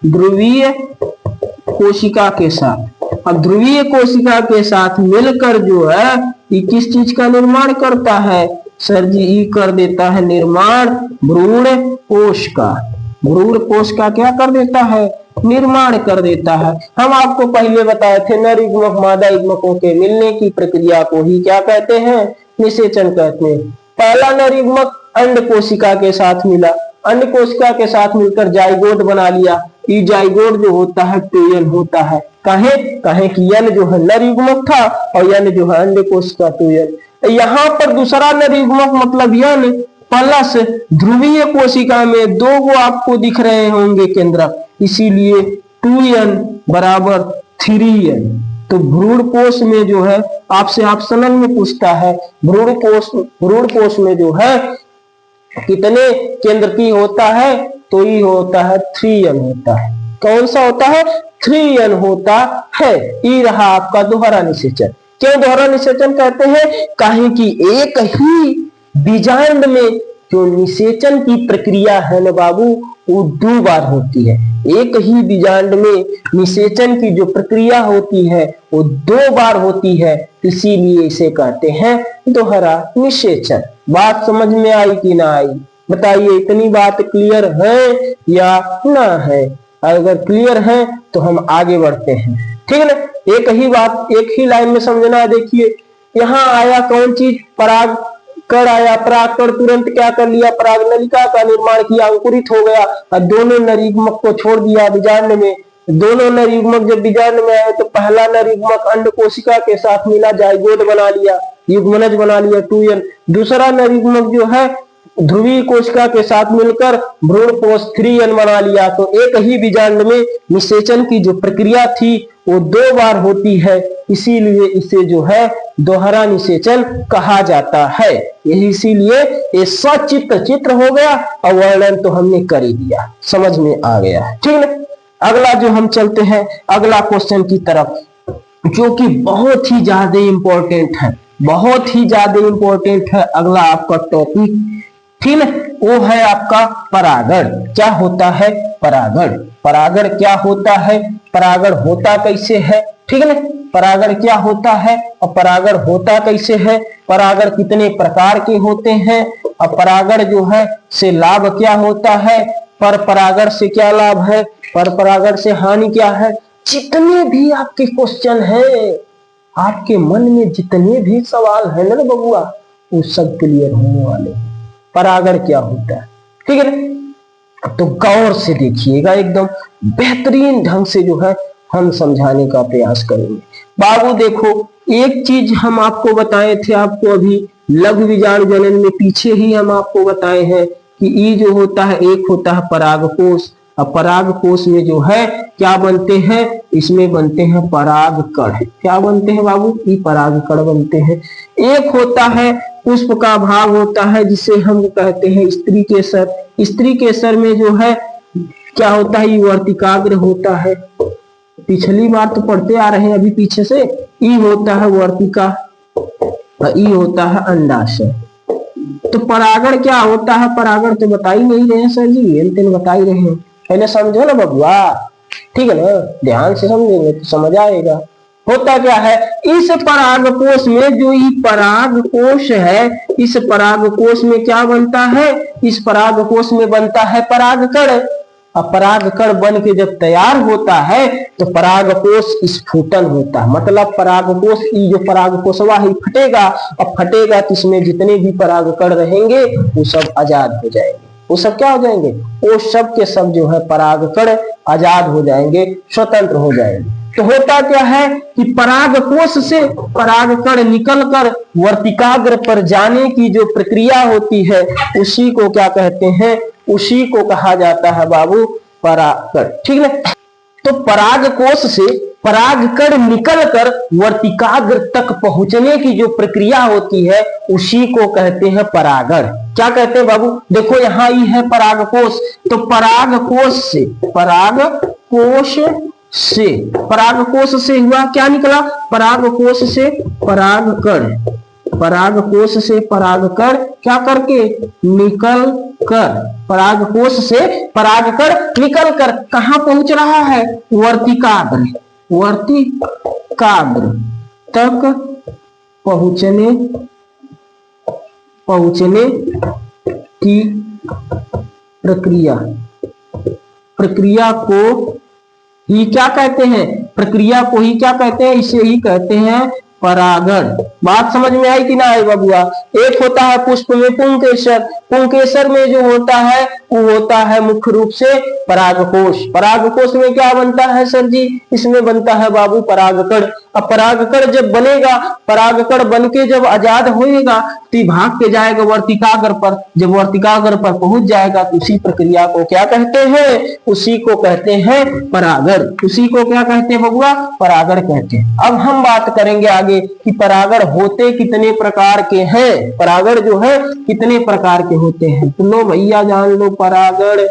ध्रुवीय कोशिका के साथ। अब ध्रुवीय कोशिका के साथ मिलकर जो है ये किस चीज का निर्माण करता है? सर जी ये कर देता है निर्माण भ्रूण कोश का। भ्रूण कोश का क्या कर देता है? निर्माण कर देता है। हम आपको पहले बताए थे नर युग्मक मादा युग्मकों के मिलने की प्रक्रिया को ही क्या कहते हैं? निषेचन कहते हैं। पहला नर युग्मक अंड कोशिका के साथ मिला, अंड कोशिका के साथ मिलकर जाइगोट बना लिया। ये जाइगोट जो होता है टूयन होता है। कहे कि यन जो है नर युग्मक था और यन जो है अंड कोशिका टूयन। यहाँ पर दूसरा नर युग्मक मतलब यन प्लस ध्रुवीय कोशिका में 2 गो आपको दिख रहे होंगे केंद्रक, इसीलिए 2n बराबर 3n। तो भ्रूण कोश में जो है आपसे ऑप्शनल में पूछता है भ्रूण कोश में जो है कितने केंद्र की होता है? तो ये होता है 3n होता है। कौन सा होता है? 3n होता है। ये रहा आपका दोहरा निषेचन। क्यों दोहरा निषेचन कहते हैं? कहे कि एक ही बीजांड में जो निषेचन की प्रक्रिया है ना बाबू वो 2 बार होती है। एक ही बीजांड में निषेचन की जो प्रक्रिया होती है वो 2 बार होती है, इसीलिए इसे कहते हैं दोहरा निषेचन। बात समझ में आई कि ना आई? बताइए इतनी बात क्लियर है या ना है? अगर क्लियर है तो हम आगे बढ़ते हैं। ठीक है ना। एक ही बात एक ही लाइन में समझना है। देखिए यहाँ आया कौन चीज? पराग कण आया। पराग कण तुरंत क्या कर लिया? पराग नलिका का निर्माण किया, अंकुरित हो गया और दोनों नर युग्मक को छोड़ दिया बीजांड में। दोनों नर युग्मक जब बीजांड में आए तो पहला नर युग्मक अंड कोशिका के साथ मिला, जाइगोट बना लिया, युग्मनज बना लिया 2n। दूसरा नर युग्मक जो है ध्रुवीय कोशिका के साथ मिलकर भ्रूण कोश 3n बना लिया। तो एक ही बीजांड में निषेचन की जो प्रक्रिया थी वो 2 बार होती है, इसीलिए इसे जो है दोहरा निषेचन कहा जाता है। यही इसीलिए ये सचित्र चित्र हो गया और वर्णन तो हमने कर ही दिया, समझ में आ गया, ठीक है। अगला जो हम चलते हैं अगला क्वेश्चन की तरफ, जो कि बहुत ही ज्यादा इंपॉर्टेंट है, बहुत ही ज्यादा इंपॉर्टेंट है। अगला आपका टॉपिक, ठीक है, वो है आपका परागण। क्या होता है परागण? परागण क्या होता है, परागण होता कैसे है, ठीक है ना। परागण क्या होता है और परागण होता कैसे है, परागण कितने प्रकार के होते हैं और परागण जो है से लाभ क्या होता है, पर परागण से क्या लाभ है, पर परागण से हानि क्या है। जितने भी आपके क्वेश्चन हैं, आपके मन में जितने भी सवाल है ना बबुआ, वो सब क्लियर होने वाले हैं। परागण क्या होता है, ठीक है ना। तो गौर से देखिएगा, एकदम बेहतरीन ढंग से जो है हम समझाने का प्रयास करेंगे। बाबू देखो, एक चीज हम आपको बताए थे, आपको अभी लघु बीजाणु जनन में पीछे ही हम आपको बताए हैं कि ई जो होता है, एक होता है परागकोश, और परागकोश में जो है क्या बनते हैं, इसमें बनते हैं परागकण। क्या बनते हैं बाबू, ई परागकण बनते हैं। एक होता है पुष्प का भाग होता है, जिसे हम कहते हैं स्त्री केसर। स्त्री केसर में जो है क्या होता है, वर्तिकाग्र होता है। पिछली बार तो पढ़ते आ रहे हैं, अभी पीछे से। ई होता है वर्तिका और ई होता है अंडाशय। तो परागण क्या होता है, परागण तो बता ही नहीं रहे हैं सर जी, हम बता ही रहे हैं, पहले समझो ना बबुआ, ठीक है ना, ध्यान से समझेंगे तो समझ आएगा। होता क्या है, इस परागकोश में जो ये परागकोश है, इस परागकोश में क्या बनता है, इस परागकोश में बनता है परागकण। अब परागकण बन के जब तैयार होता है तो परागकोश स्फुटन होता है, मतलब परागकोश ये जो परागकोशवा है फटेगा, और फटेगा तो इसमें जितने भी परागकण रहेंगे वो सब आजाद हो जाएंगे। वो सब क्या हो जाएंगे, वो सब के सब जो है परागकण आजाद हो जाएंगे, स्वतंत्र हो जाएंगे। तो होता क्या है कि परागकोश से परागकण निकलकर वर्तिकाग्र पर जाने की जो प्रक्रिया होती है, उसी को क्या कहते हैं, उसी को कहा जाता है बाबू परागकण, ठीक है। तो परागकोश से परागकण निकलकर वर्तिकाग्र तक पहुंचने की जो प्रक्रिया होती है, उसी को कहते हैं परागण। क्या कहते हैं बाबू, देखो यहाँ ही है परागकोश, तो परागकोश से हुआ क्या निकला, परागकोश से परागकण, परागकोश से परागकण क्या करके निकल कर, परागकोश से परागकण निकल कर कहां पहुंच रहा है, वर्तिकाग्र तक पहुंचने की प्रक्रिया को ही क्या कहते हैं, प्रक्रिया को ही क्या कहते हैं, इसे ही कहते हैं परागण। बात समझ में आई कि ना आई बबुआ। एक होता है पुष्प में पुंकेसर, पुंकेसर में जो होता है वो होता है मुख्य रूप से परागकोश। परागकोश में क्या बनता है सर जी, इसमें बनता है बाबू परागकण। अब परागकण जब बनेगा, परागकण बन के जब आजाद होएगा तो भाग के जाएगा वर्तिकाग्र पर, जब वर्तिकाग्र पर पहुंच जाएगा तो उसी प्रक्रिया को क्या कहते हैं, उसी को कहते हैं परागण। उसी को क्या कहते हैं बबुआ, परागण कहते हैं। अब हम बात करेंगे आगे कि परागण होते कितने प्रकार के हैं, परागण जो है कितने प्रकार के होते हैं। तो लो भैया जान लो, परागण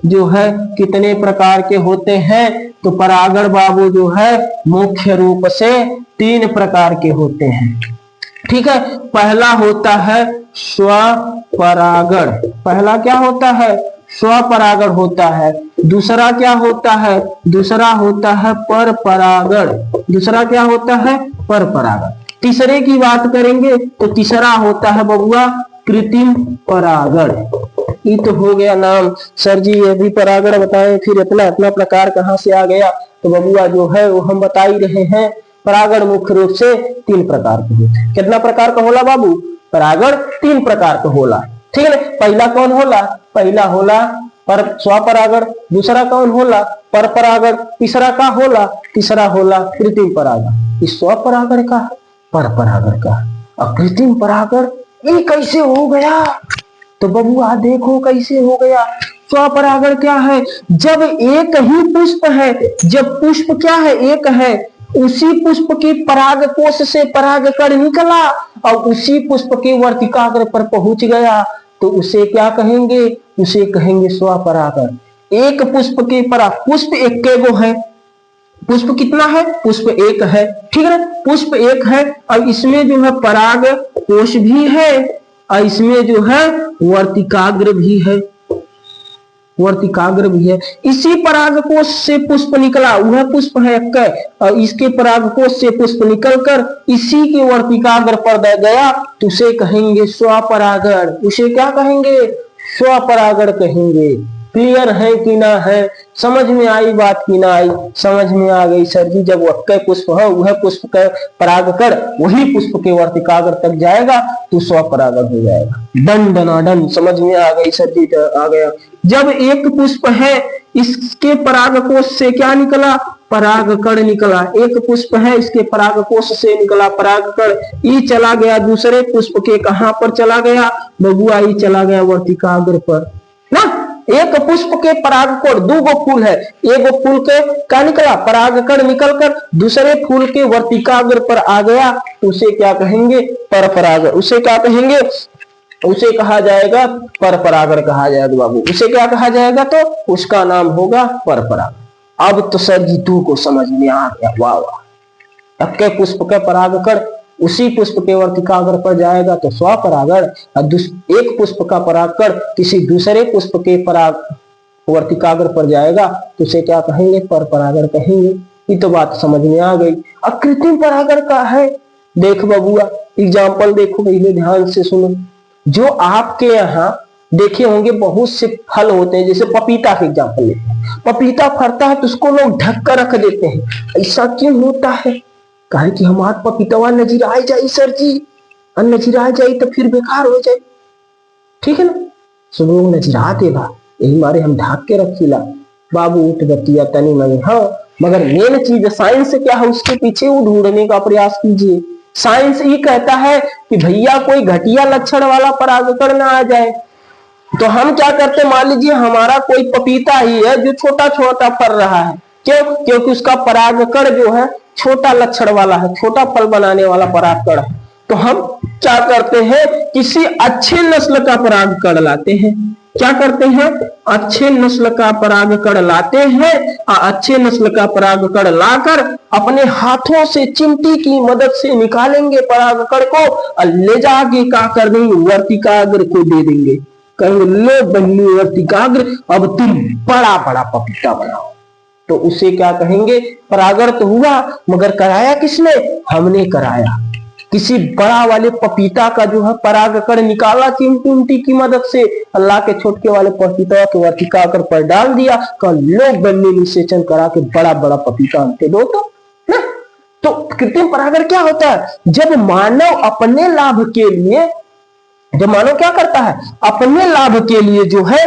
जो है कितने प्रकार के होते हैं। तो परागण बाबू जो है मुख्य रूप से 3 प्रकार के होते हैं, ठीक है। पहला होता है स्वपरागण, पहला क्या होता है, स्वपरागण होता है। दूसरा क्या होता है, दूसरा होता है परपरागण, दूसरा क्या होता है, परपरागण। तीसरे की बात करेंगे तो तीसरा होता है बबुआ कृत्रिम परागण। ये तो हो गया नाम, सर जी ये भी परागण बताए, फिर इतना प्रकार कहां से आ गया। तो बबुआ जो है वो हम बता ही रहे हैं, परागण मुख्य रूप से 3 प्रकार के होते हैं। कितना प्रकार का होला बाबू, परागण 3 प्रकार का होला, ठीक है। पहला कौन होला, पहला होला पर स्वपरागण, दूसरा कौन होला, परपरागण, तीसरा का होला, तीसरा होला कृत्रिम परागण। इस स्वपरागण का, परपरागण का और कृत्रिम परागण ये कैसे हो गया, तो बबुआ देखो कैसे हो गया। स्वपरागण क्या है? जब एक ही पुष्प है, जब पुष्प क्या है? एक है, उसी पुष्प की परागकोश से परागकण निकला और उसी पुष्प के वर्तिकाग्र पर पहुंच गया, तो उसे क्या कहेंगे? उसे कहेंगे स्वपरागण। एक पुष्प के पराग, पुष्प एक गो है, पुष्प कितना है? पुष्प एक है, ठीक है ना? पुष्प एक है और इसमें जो है पराग कोश भी है और इसमें जो है वर्तिकाग्र भी है, वर्तिकाग्र भी है। इसी परागकोश से पुष्प निकला, वह पुष्प है एक, और इसके परागकोश से पुष्प निकलकर इसी के वर्तिकाग्र पर गया, तो उसे कहेंगे स्वपरागण। उसे क्या कहेंगे? स्वपरागण कहेंगे। क्लियर है कि ना है? समझ में आई बात की ना आई? समझ में आ गई सर जी। जब वह पुष्प है, वह पुष्प का परागकण वही पुष्प के वर्तिकाग्र तक जाएगा तो स्वपरागण हो जाएगा। डन डना डन, समझ में आ गई सर जी? आ गया। जब एक पुष्प है, इसके परागकोश से क्या निकला? परागकण निकला। एक पुष्प है, इसके परागकोश से निकला परागकण, ई चला गया दूसरे पुष्प के, कहां पर चला गया बबुआ? ई चला गया वर्तिकाग्र पर ना। एक पुष्प के परागकण, दो गो फूल है, एक गो फूल के क्या निकला? परागकण निकलकर दूसरे फूल के वर्तिकाग्र पर आ गया, तो उसे क्या कहेंगे? परपरागण। उसे क्या कहेंगे? उसे कहा जाएगा परपरागण कहा जाएगा बाबू। उसे क्या कहा जाएगा? तो उसका नाम होगा परपरागण। अब तो सर जी तू को समझ में आ गया। वाह वाह। अब के पुष्प का परागकण उसी पुष्प के वर्तिकाग्र पर जाएगा तो स्वपरागण, और एक पुष्प का परागकण किसी दूसरे पुष्प के पराग वर्तिकाग्र पर जाएगा तो उसे क्या कहेंगे? परपरागण कहेंगे। ये तो बात समझ में आ गई। अब कृत्रिम परागण का है, देख बबुआ एग्जाम्पल देखो, पहले ध्यान से सुनो। जो आपके यहाँ देखे होंगे बहुत से फल होते हैं, जैसे पपीता का एग्जाम्पल लेते हैं। पपीता फरता है तो उसको लोग ढक कर रख देते हैं। ऐसा क्यों होता है? कहे कि हमारा पपीतवा नजराए जाए सर जी, और नजराए जाए तो फिर बेकार हो जाए, ठीक है ना? सब लोग नजरा देगा, यही मारे हम ढाक के रखीला। बाबू उठ बतिया तनी मनी, हाँ, मगर मेन चीज साइंस क्या है उसके पीछे वो ढूंढने का प्रयास कीजिए। साइंस ये कहता है कि भैया कोई घटिया लक्षण वाला परागकण ना आ जाए। तो हम क्या करते, मान लीजिए हमारा कोई पपीता ही है जो छोटा छोटा फल रहा है, क्यों? क्योंकि उसका परागकण जो है छोटा लक्षण वाला है, छोटा फल बनाने वाला परागकण है। तो हम क्या करते हैं? किसी अच्छे नस्ल का परागकण लाते हैं। क्या करते हैं? अच्छे नस्ल का परागकण लाते हैं और अच्छे नस्ल का परागकण लाकर अपने हाथों से चिमटी की मदद से निकालेंगे परागकण को और ले जाके क्या कर देंगे? वर्तिकाग्र को दे देंगे। कहेंगे लो बन्नी वर्तिकाग्र, अब तुम बड़ा बड़ा पपीता बनाओ। तो उसे क्या कहेंगे? परागण तो हुआ, मगर कराया किसने? हमने कराया। किसी बड़ा वाले पपीता का जो है परागकण निकाला चिमटी की मदद से, अल्लाह के छोटके वाले पपीता के वर्तिकाग्र पर डाल दिया, कल लोग बन्नी निषेचन करा के बड़ा बड़ा पपीता हमके दो तो ना। तो कृत्रिम परागण क्या होता है? जब मानव अपने लाभ के लिए, जब मानव क्या करता है? अपने लाभ के लिए जो है,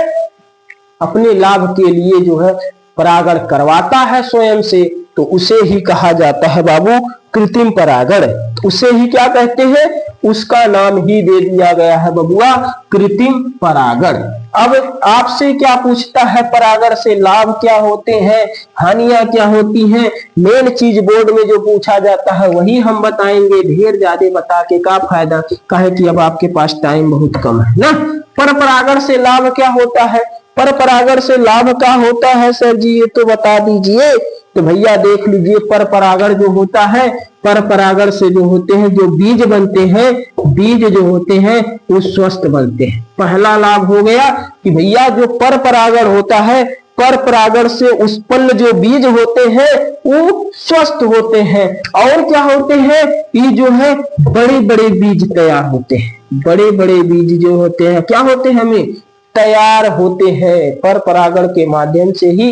अपने लाभ के लिए जो है परागण करवाता है स्वयं से, तो उसे ही कहा जाता है बाबू कृत्रिम परागण। उसे ही क्या कहते हैं? उसका नाम ही दे दिया गया है बबुआ कृत्रिम परागण। अब आपसे क्या पूछता है? परागण से लाभ क्या होते हैं, हानियां क्या होती हैं? मेन चीज बोर्ड में जो पूछा जाता है वही हम बताएंगे। ढेर ज्यादा बता के क्या फायदा, काहे कि अब आपके पास टाइम बहुत कम है ना। पर परागण से लाभ क्या होता है? पर परागण से लाभ क्या होता है सर जी, ये तो बता दीजिए। तो भैया देख लीजिए, पर परागण जो होता है, पर परागण से जो होते हैं, जो बीज बनते हैं, बीज जो होते हैं वो स्वस्थ बनते हैं। पहला लाभ हो गया कि भैया जो पर परागण होता है, पर परागण से उत्पन्न जो बीज होते हैं वो स्वस्थ होते हैं। और क्या होते हैं? ये जो है बड़े बड़े बीज तैयार होते हैं। बड़े बड़े बीज जो होते हैं क्या होते हैं? हमें तैयार होते हैं। पर परागण के माध्यम से ही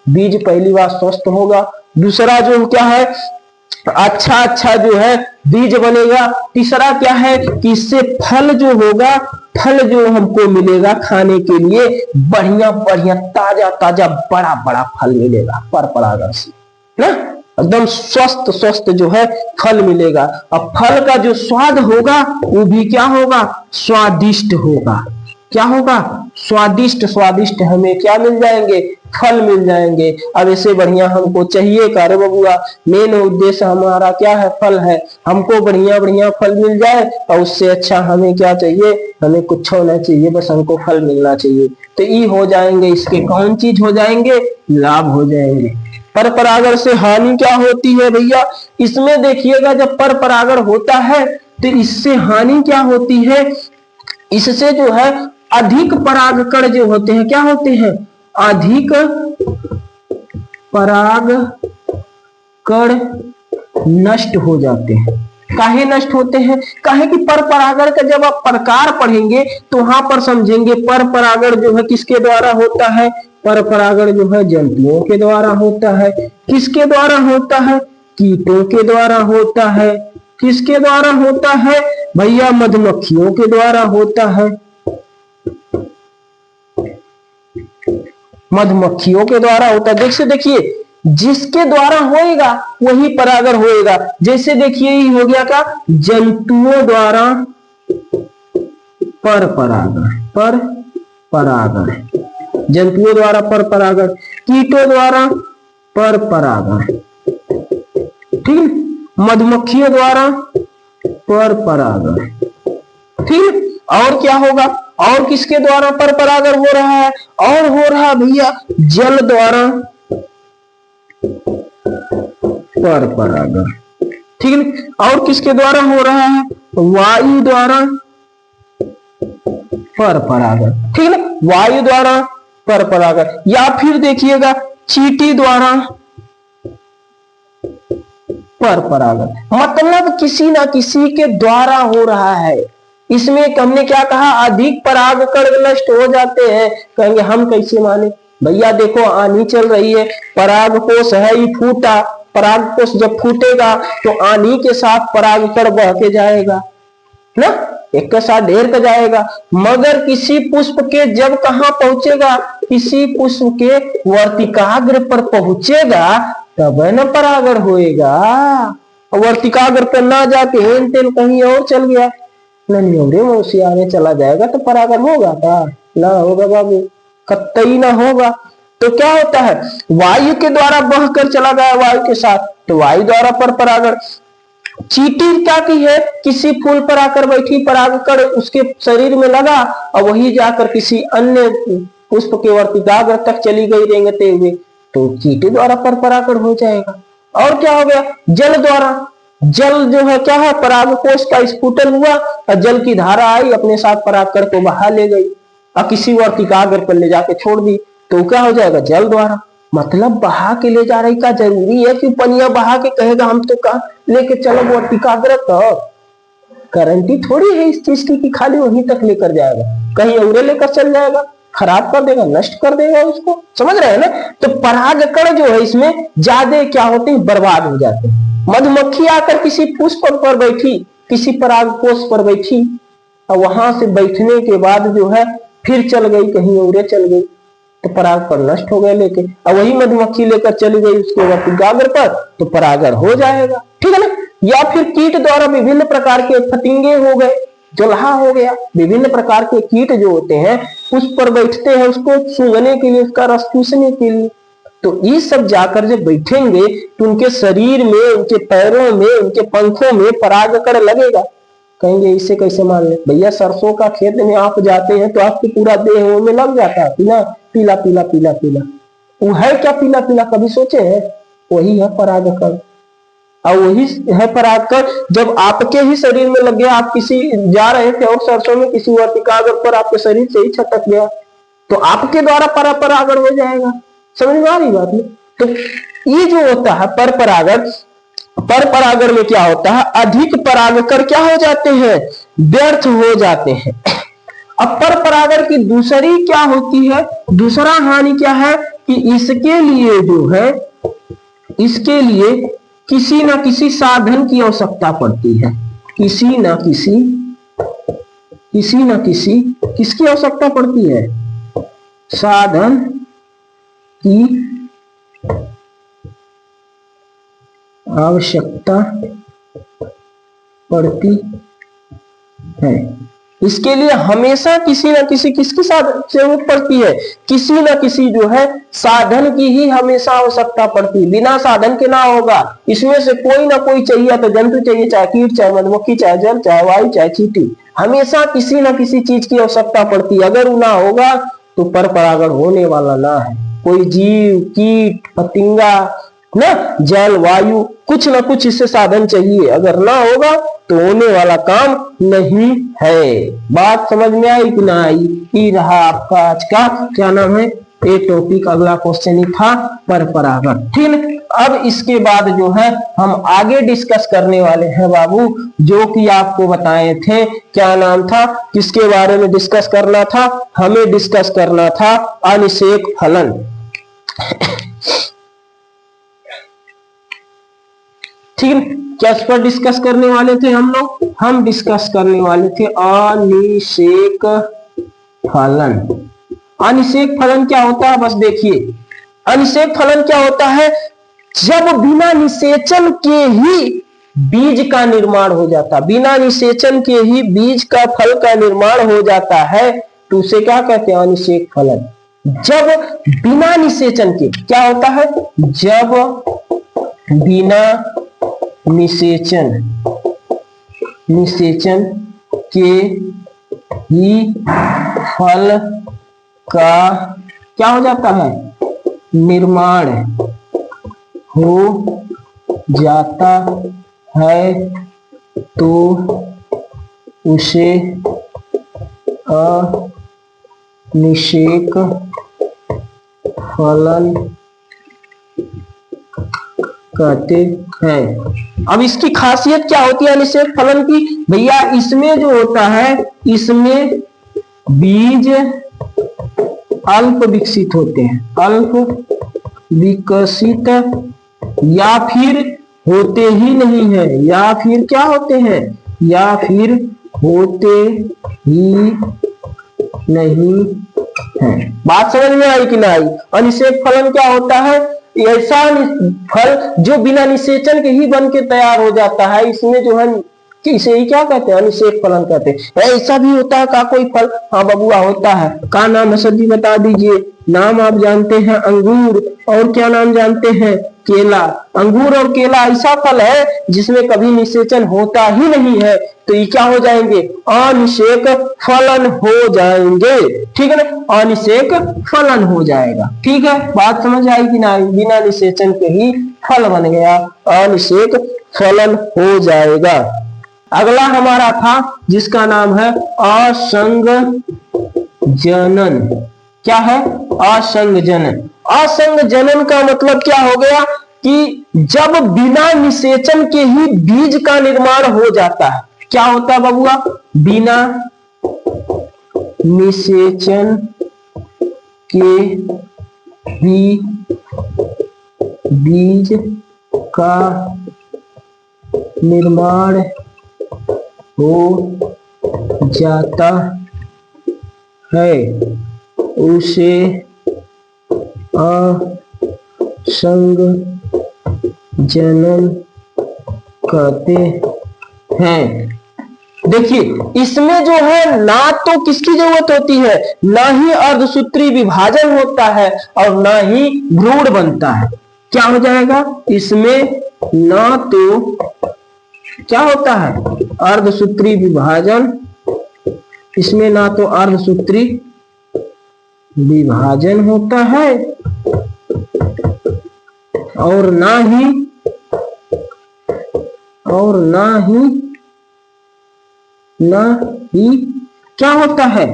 बीज पहली बार स्वस्थ होगा, दूसरा जो क्या है अच्छा जो है बीज बनेगा, तीसरा क्या है कि इससे फल जो होगा, फल जो हमको मिलेगा खाने के लिए बढ़िया बढ़िया ताजा ताजा बड़ा बड़ा फल मिलेगा पर परागण से ना, एकदम स्वस्थ स्वस्थ जो है फल मिलेगा। अब फल का जो स्वाद होगा वो भी क्या होगा? स्वादिष्ट होगा। क्या होगा, स्वादिष्ट स्वादिष्ट हमें क्या मिल जाएंगे, फल मिल जाएंगे। अब इससे बढ़िया हमको चाहिए का रे बबुआ, मेन उद्देश्य हमारा क्या है, फल है। हमको बढ़िया बढ़िया फल मिल जाए और उससे अच्छा हमें क्या चाहिए, हमें कुछ होना चाहिए, बस हमको फल मिलना चाहिए। तो ये हो जाएंगे, इसके कौन चीज हो जाएंगे, लाभ हो जाएंगे। पर परागण से हानि क्या होती है भैया, इसमें देखिएगा जब पर परागण होता है तो इससे हानि क्या होती है, इससे जो है अधिक परागकण जो होते हैं क्या होते हैं, अधिक परागकण नष्ट हो जाते हैं। काहे नष्ट होते हैं, काहे कि पर परागण का जब आप प्रकार पढ़ेंगे तो वहां पर समझेंगे पर परागण जो है किसके द्वारा होता है, पर परागण जो है जंतुओं के द्वारा होता है। किसके द्वारा होता है, कीटों के द्वारा होता है। किसके द्वारा होता है भैया, मधुमक्खियों के द्वारा होता है। मधुमक्खियों के द्वारा होता है। जैसे देखिए जिसके द्वारा होएगा वही परागण होएगा। जैसे देखिए ये हो गया का जंतुओं द्वारा पर परागण, पर परागण, जंतुओं द्वारा पर परागण, कीटों द्वारा पर परागण, ठीक है, मधुमक्खियों द्वारा पर परागण, ठीक। और क्या होगा, और किसके द्वारा पर परागण हो रहा है, और हो रहा भैया जल द्वारा पर परागण, ठीक है। और किसके द्वारा हो रहा है, वायु द्वारा पर परागण, ठीक है, वायु द्वारा पर परागण। या फिर देखिएगा चींटी द्वारा पर परागण, मतलब किसी ना किसी के द्वारा हो रहा है। इसमें हमने क्या कहा, अधिक परागकण नष्ट हो जाते हैं। कहेंगे हम कैसे माने, भैया देखो आनी चल रही है, परागकोश है ही फूटा, परागकोश जब फूटेगा तो आनी के साथ परागकण बह के जाएगा ना, एक के साथ ढेर का जाएगा। मगर किसी पुष्प के जब कहां पहुंचेगा, किसी पुष्प के वर्तिकाग्र पर पहुंचेगा तब न परागण होएगा। वर्तिकाग्र पर ना जाके हेन तेन कहीं और चल गया, नहीं मौसी आने चला जाएगा तो परागण होगा का, ना होगा बाबू, कतई ना होगा। तो क्या होता है, वायु के द्वारा बहकर चला गया वायु के साथ, तो वायु द्वारा पर परागण। चींटी क्या की है, किसी फूल पर आकर बैठी, परागकण उसके शरीर में लगा और वही जाकर किसी अन्य पुष्प के वर्तिकाग्र तक चली गई रेंगते हुए, तो चींटी द्वारा पर परागण हो जाएगा। और क्या हो गया, जल द्वारा, जल जो है क्या है, परागकोश का स्फुटन हुआ और जल की धारा आई अपने साथ परागकण को बहा ले गई और किसी वर्तिकाग्र पर ले जाके छोड़ दी, तो क्या हो जाएगा, जल द्वारा। मतलब बहा के ले जा रही का जरूरी है कि पनिया बहा के कहेगा हम तो कहा लेके चलो वर्तिकाग्र तक, गारंटी थोड़ी है इस चीज की कि खाली वहीं तक लेकर जाएगा, कहीं और लेकर चल जाएगा, खराब कर देगा, नष्ट कर देगा उसको, समझ रहे हैं ना। तो परागकण जो है इसमें ज्यादा क्या होते हैं, बर्बाद हो जाते हैं। मधुमक्खी आकर किसी पुष्प पर बैठी, किसी परागकोश पर बैठी और वहां से बैठने के बाद जो है फिर चल गई, कहीं और चल गई, तो परागकण नष्ट हो गए लेके, और वही मधुमक्खी लेकर चली गई उसके वर्तिकाग्र पर, तो परागण हो जाएगा, ठीक है ना। या फिर कीट द्वारा विभिन्न प्रकार के फतिंगे हो गए, जोल्हा हो गया, विभिन्न प्रकार के कीट जो होते हैं उस पर बैठते हैं उसको सूंघने के लिए, उसका रस चूसने के लिए, तो ये सब जाकर जब बैठेंगे तो उनके शरीर में, उनके पैरों में, उनके पंखों में परागकण लगेगा। कहेंगे इसे कैसे मान ले भैया, सरसों का खेत में आप जाते हैं तो आपको पूरा देह में लग जाता है पीला पीला पीला पीला पीला, वो है क्या पीला पीला, कभी सोचे हैं, वही है परागकण। और वही है परागकण जब आपके ही शरीर में लग गया, आप किसी जा रहे थे और सरसों में किसी वर्तिकाग्र पर आपके शरीर से ही छटक गया, तो आपके द्वारा परागण हो जाएगा। समझ में आ रही बात में। तो ये जो होता है पर परागण, पर परागण में क्या होता है, अधिक परागकण क्या हो जाते हैं, व्यर्थ हो जाते हैं। अब पर परागण की दूसरी क्या होती है, दूसरा हानि क्या है कि इसके लिए जो है, इसके लिए किसी ना किसी साधन की आवश्यकता पड़ती है, किसी ना किसी किसकी आवश्यकता पड़ती है, साधन की आवश्यकता पड़ती है। इसके लिए हमेशा किसी न किसी किसकी जरूरत पड़ती है, किसी न किसी जो है साधन की ही हमेशा आवश्यकता पड़ती है। बिना साधन के ना होगा, इसमें से कोई ना कोई चाहिए, तो जंतु चाहिए, चाहे कीट, चाहे मधुमक्खी, चाहे जल, चाहे वायु, चाहे चींटी, हमेशा किसी न किसी चीज की आवश्यकता पड़ती है। अगर वो ना होगा तो पर परागण होने वाला ना है। कोई जीव, कीट, पतिंगा ना, जल, वायु, कुछ ना कुछ इससे साधन चाहिए, अगर ना होगा तो होने वाला काम नहीं है। बात समझ में आई कि ना आई? ये रहा आपका आज का क्या नाम है ये टॉपिक। अगला क्वेश्चन ही था पर परागण। ठीक, अब इसके बाद जो है हम आगे डिस्कस करने वाले हैं बाबू, जो कि आपको बताए थे, क्या नाम था, किसके बारे में डिस्कस करना था, हमें डिस्कस करना था अनिषेक फलन। ठीक, क्या इस पर डिस्कस करने वाले थे हम लोग? हम डिस्कस करने वाले थे अनिषेक फलन। अनिषेक फलन क्या होता है, बस देखिए, अनिषेक फलन क्या होता है, जब बिना निषेचन के ही बीज का निर्माण हो जाता, बिना निषेचन के ही बीज का फल का निर्माण हो जाता है, तो उसे क्या कहते हैं, अनिषेक फलन। जब बिना निषेचन के क्या होता है, जब बिना निषेचन के ही फल का क्या हो जाता है, निर्माण हो जाता है, तो उसे अनिषेक फलन कहते हैं। अब इसकी खासियत क्या होती है अनिषेक फलन की, भैया इसमें जो होता है, इसमें बीज अल्प विकसित होते हैं, अल्प विकसित, या फिर होते ही नहीं है, या फिर क्या होते हैं, या फिर होते ही नहीं है। बात समझ में आई कि ना आई? अनिषेक फलन क्या होता है, ऐसा फल जो बिना निषेचन के ही बन के तैयार हो जाता है, इसमें जो है इसे ही क्या कहते हैं, अनिषेक फलन कहते हैं। ऐसा भी होता है का कोई फल? हाँ बबुआ होता है। का नाम है सर जी बता दीजिए। नाम आप जानते हैं अंगूर, और क्या नाम जानते हैं, केला। अंगूर और केला ऐसा फल है जिसमें कभी निषेचन होता ही नहीं है, तो ये क्या हो जाएंगे, अनिषेक फलन हो जाएंगे। ठीक है ना, अनिषेक फलन हो जाएगा। ठीक है, बात समझ आई कि ना? बिना निषेचन के ही फल बन गया, अनिषेक फलन हो जाएगा। अगला हमारा था जिसका नाम है असंग जनन। क्या है, असंग जनन। असंग जनन का मतलब क्या हो गया कि जब बिना निषेचन के ही बीज का निर्माण हो जाता है। क्या होता है बबुआ, बिना निषेचन के ही बीज का निर्माण हो जाता है, उसे असंग जनन कहते हैं। देखिए इसमें जो है ना तो किसकी जरूरत होती है, ना ही अर्धसूत्री विभाजन होता है और ना ही भ्रूण बनता है। क्या हो जाएगा, इसमें ना तो क्या होता है, अर्धसूत्री विभाजन, इसमें ना तो अर्धसूत्री विभाजन होता है और ना ही क्या होता है,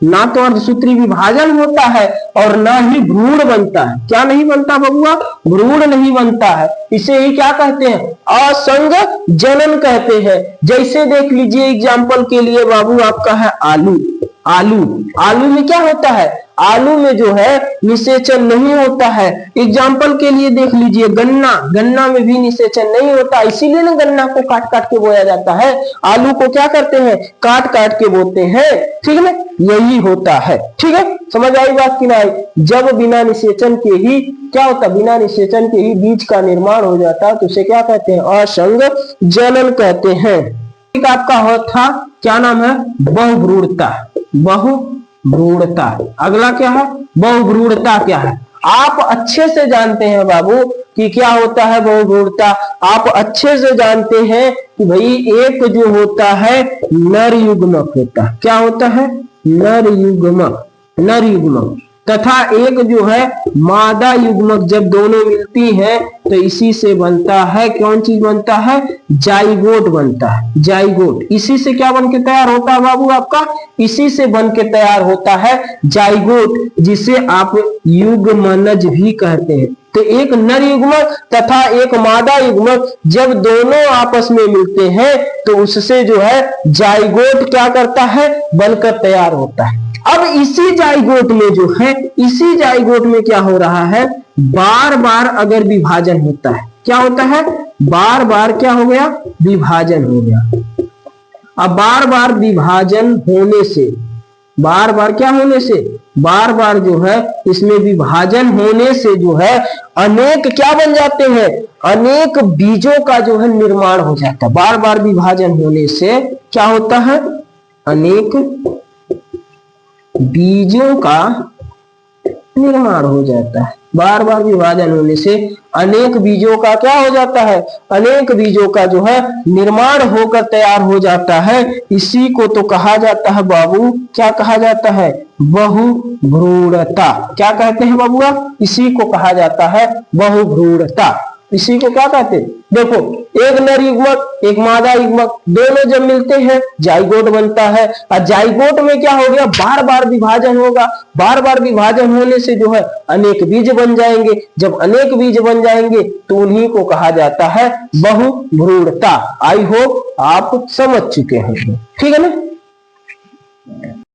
ना तो अर्धसूत्री विभाजन होता है और ना ही भ्रूण बनता है। क्या नहीं बनता बबुआ, भ्रूण नहीं बनता है। इसे ही क्या कहते हैं, असंग जनन कहते हैं। जैसे देख लीजिए एग्जाम्पल के लिए बाबू, आपका है आलू। आलू में क्या होता है, आलू में जो है निषेचन नहीं होता है। एग्जाम्पल के लिए देख लीजिए गन्ना में भी निषेचन नहीं होता, इसीलिए ना गन्ना को काट काट के बोया जाता है। आलू को क्या करते हैं, काट काट के बोते हैं। ठीक है ना, यही होता है। ठीक है, समझ आई बात की ना आई? जब बिना निषेचन के ही क्या होता, बिना निषेचन के ही बीज का निर्माण हो जाता है, तो उसे क्या कहते हैं, असंग जनन कहते हैं। एक आपका था, क्या नाम है, बहुभ्रूणता। बहुभ्रूणता। अगला क्या है, बहुभ्रूणता क्या है? आप अच्छे से जानते हैं बाबू कि क्या होता है बहुभ्रूणता। आप अच्छे से जानते हैं कि भाई एक जो होता है नर युग्मक होता है। क्या होता है? नर युग्मक। नर युग्मक तथा एक जो है मादा युग्मक। जब दोनों मिलती हैं तो इसी से बनता है, कौन चीज बनता है? जाइगोट बनता है। जाइगोट। इसी से क्या बन के तैयार होता है बाबू आपका? इसी से बन के तैयार होता है जाइगोट, जिसे आप युग्मनज भी कहते हैं। तो एक नर युग्मक तथा एक मादा युग्मक जब दोनों आपस में मिलते हैं तो उससे जो है जाइगोट क्या करता है? बनकर तैयार होता है। अब इसी जाइगोट में जो है, इसी जाइगोट में क्या हो रहा है? बार बार अगर विभाजन होता है, क्या होता है? बार बार क्या हो गया? विभाजन हो गया। अब बार बार विभाजन होने से, बार बार क्या होने से? बार बार जो है इसमें विभाजन होने से जो है अनेक क्या बन जाते हैं? अनेक बीजों का जो है निर्माण हो जाता है। बार बार विभाजन होने से क्या होता है? अनेक बीजों का निर्माण हो जाता है। बार बार विभाजन होने से अनेक बीजों का क्या हो जाता है? अनेक बीजों का जो है निर्माण होकर तैयार हो जाता है। इसी को तो कहा जाता है बाबू, क्या कहा जाता है? बहुभ्रूणता। क्या कहते हैं बाबूआ? इसी को कहा जाता है बहुभ्रूणता। इसी को क्या कहते हैं? देखो, एक नर युग्मक एक मादा युग्मक दोनों जब मिलते हैं जाइगोट बनता है। और जाइगोट में क्या हो गया? बार बार विभाजन होगा। बार बार विभाजन होने से जो है अनेक बीज बन जाएंगे। जब अनेक बीज बन जाएंगे तो उन्हीं को कहा जाता है बहुभ्रूणता। आई होप आप समझ चुके हैं। ठीक है ना?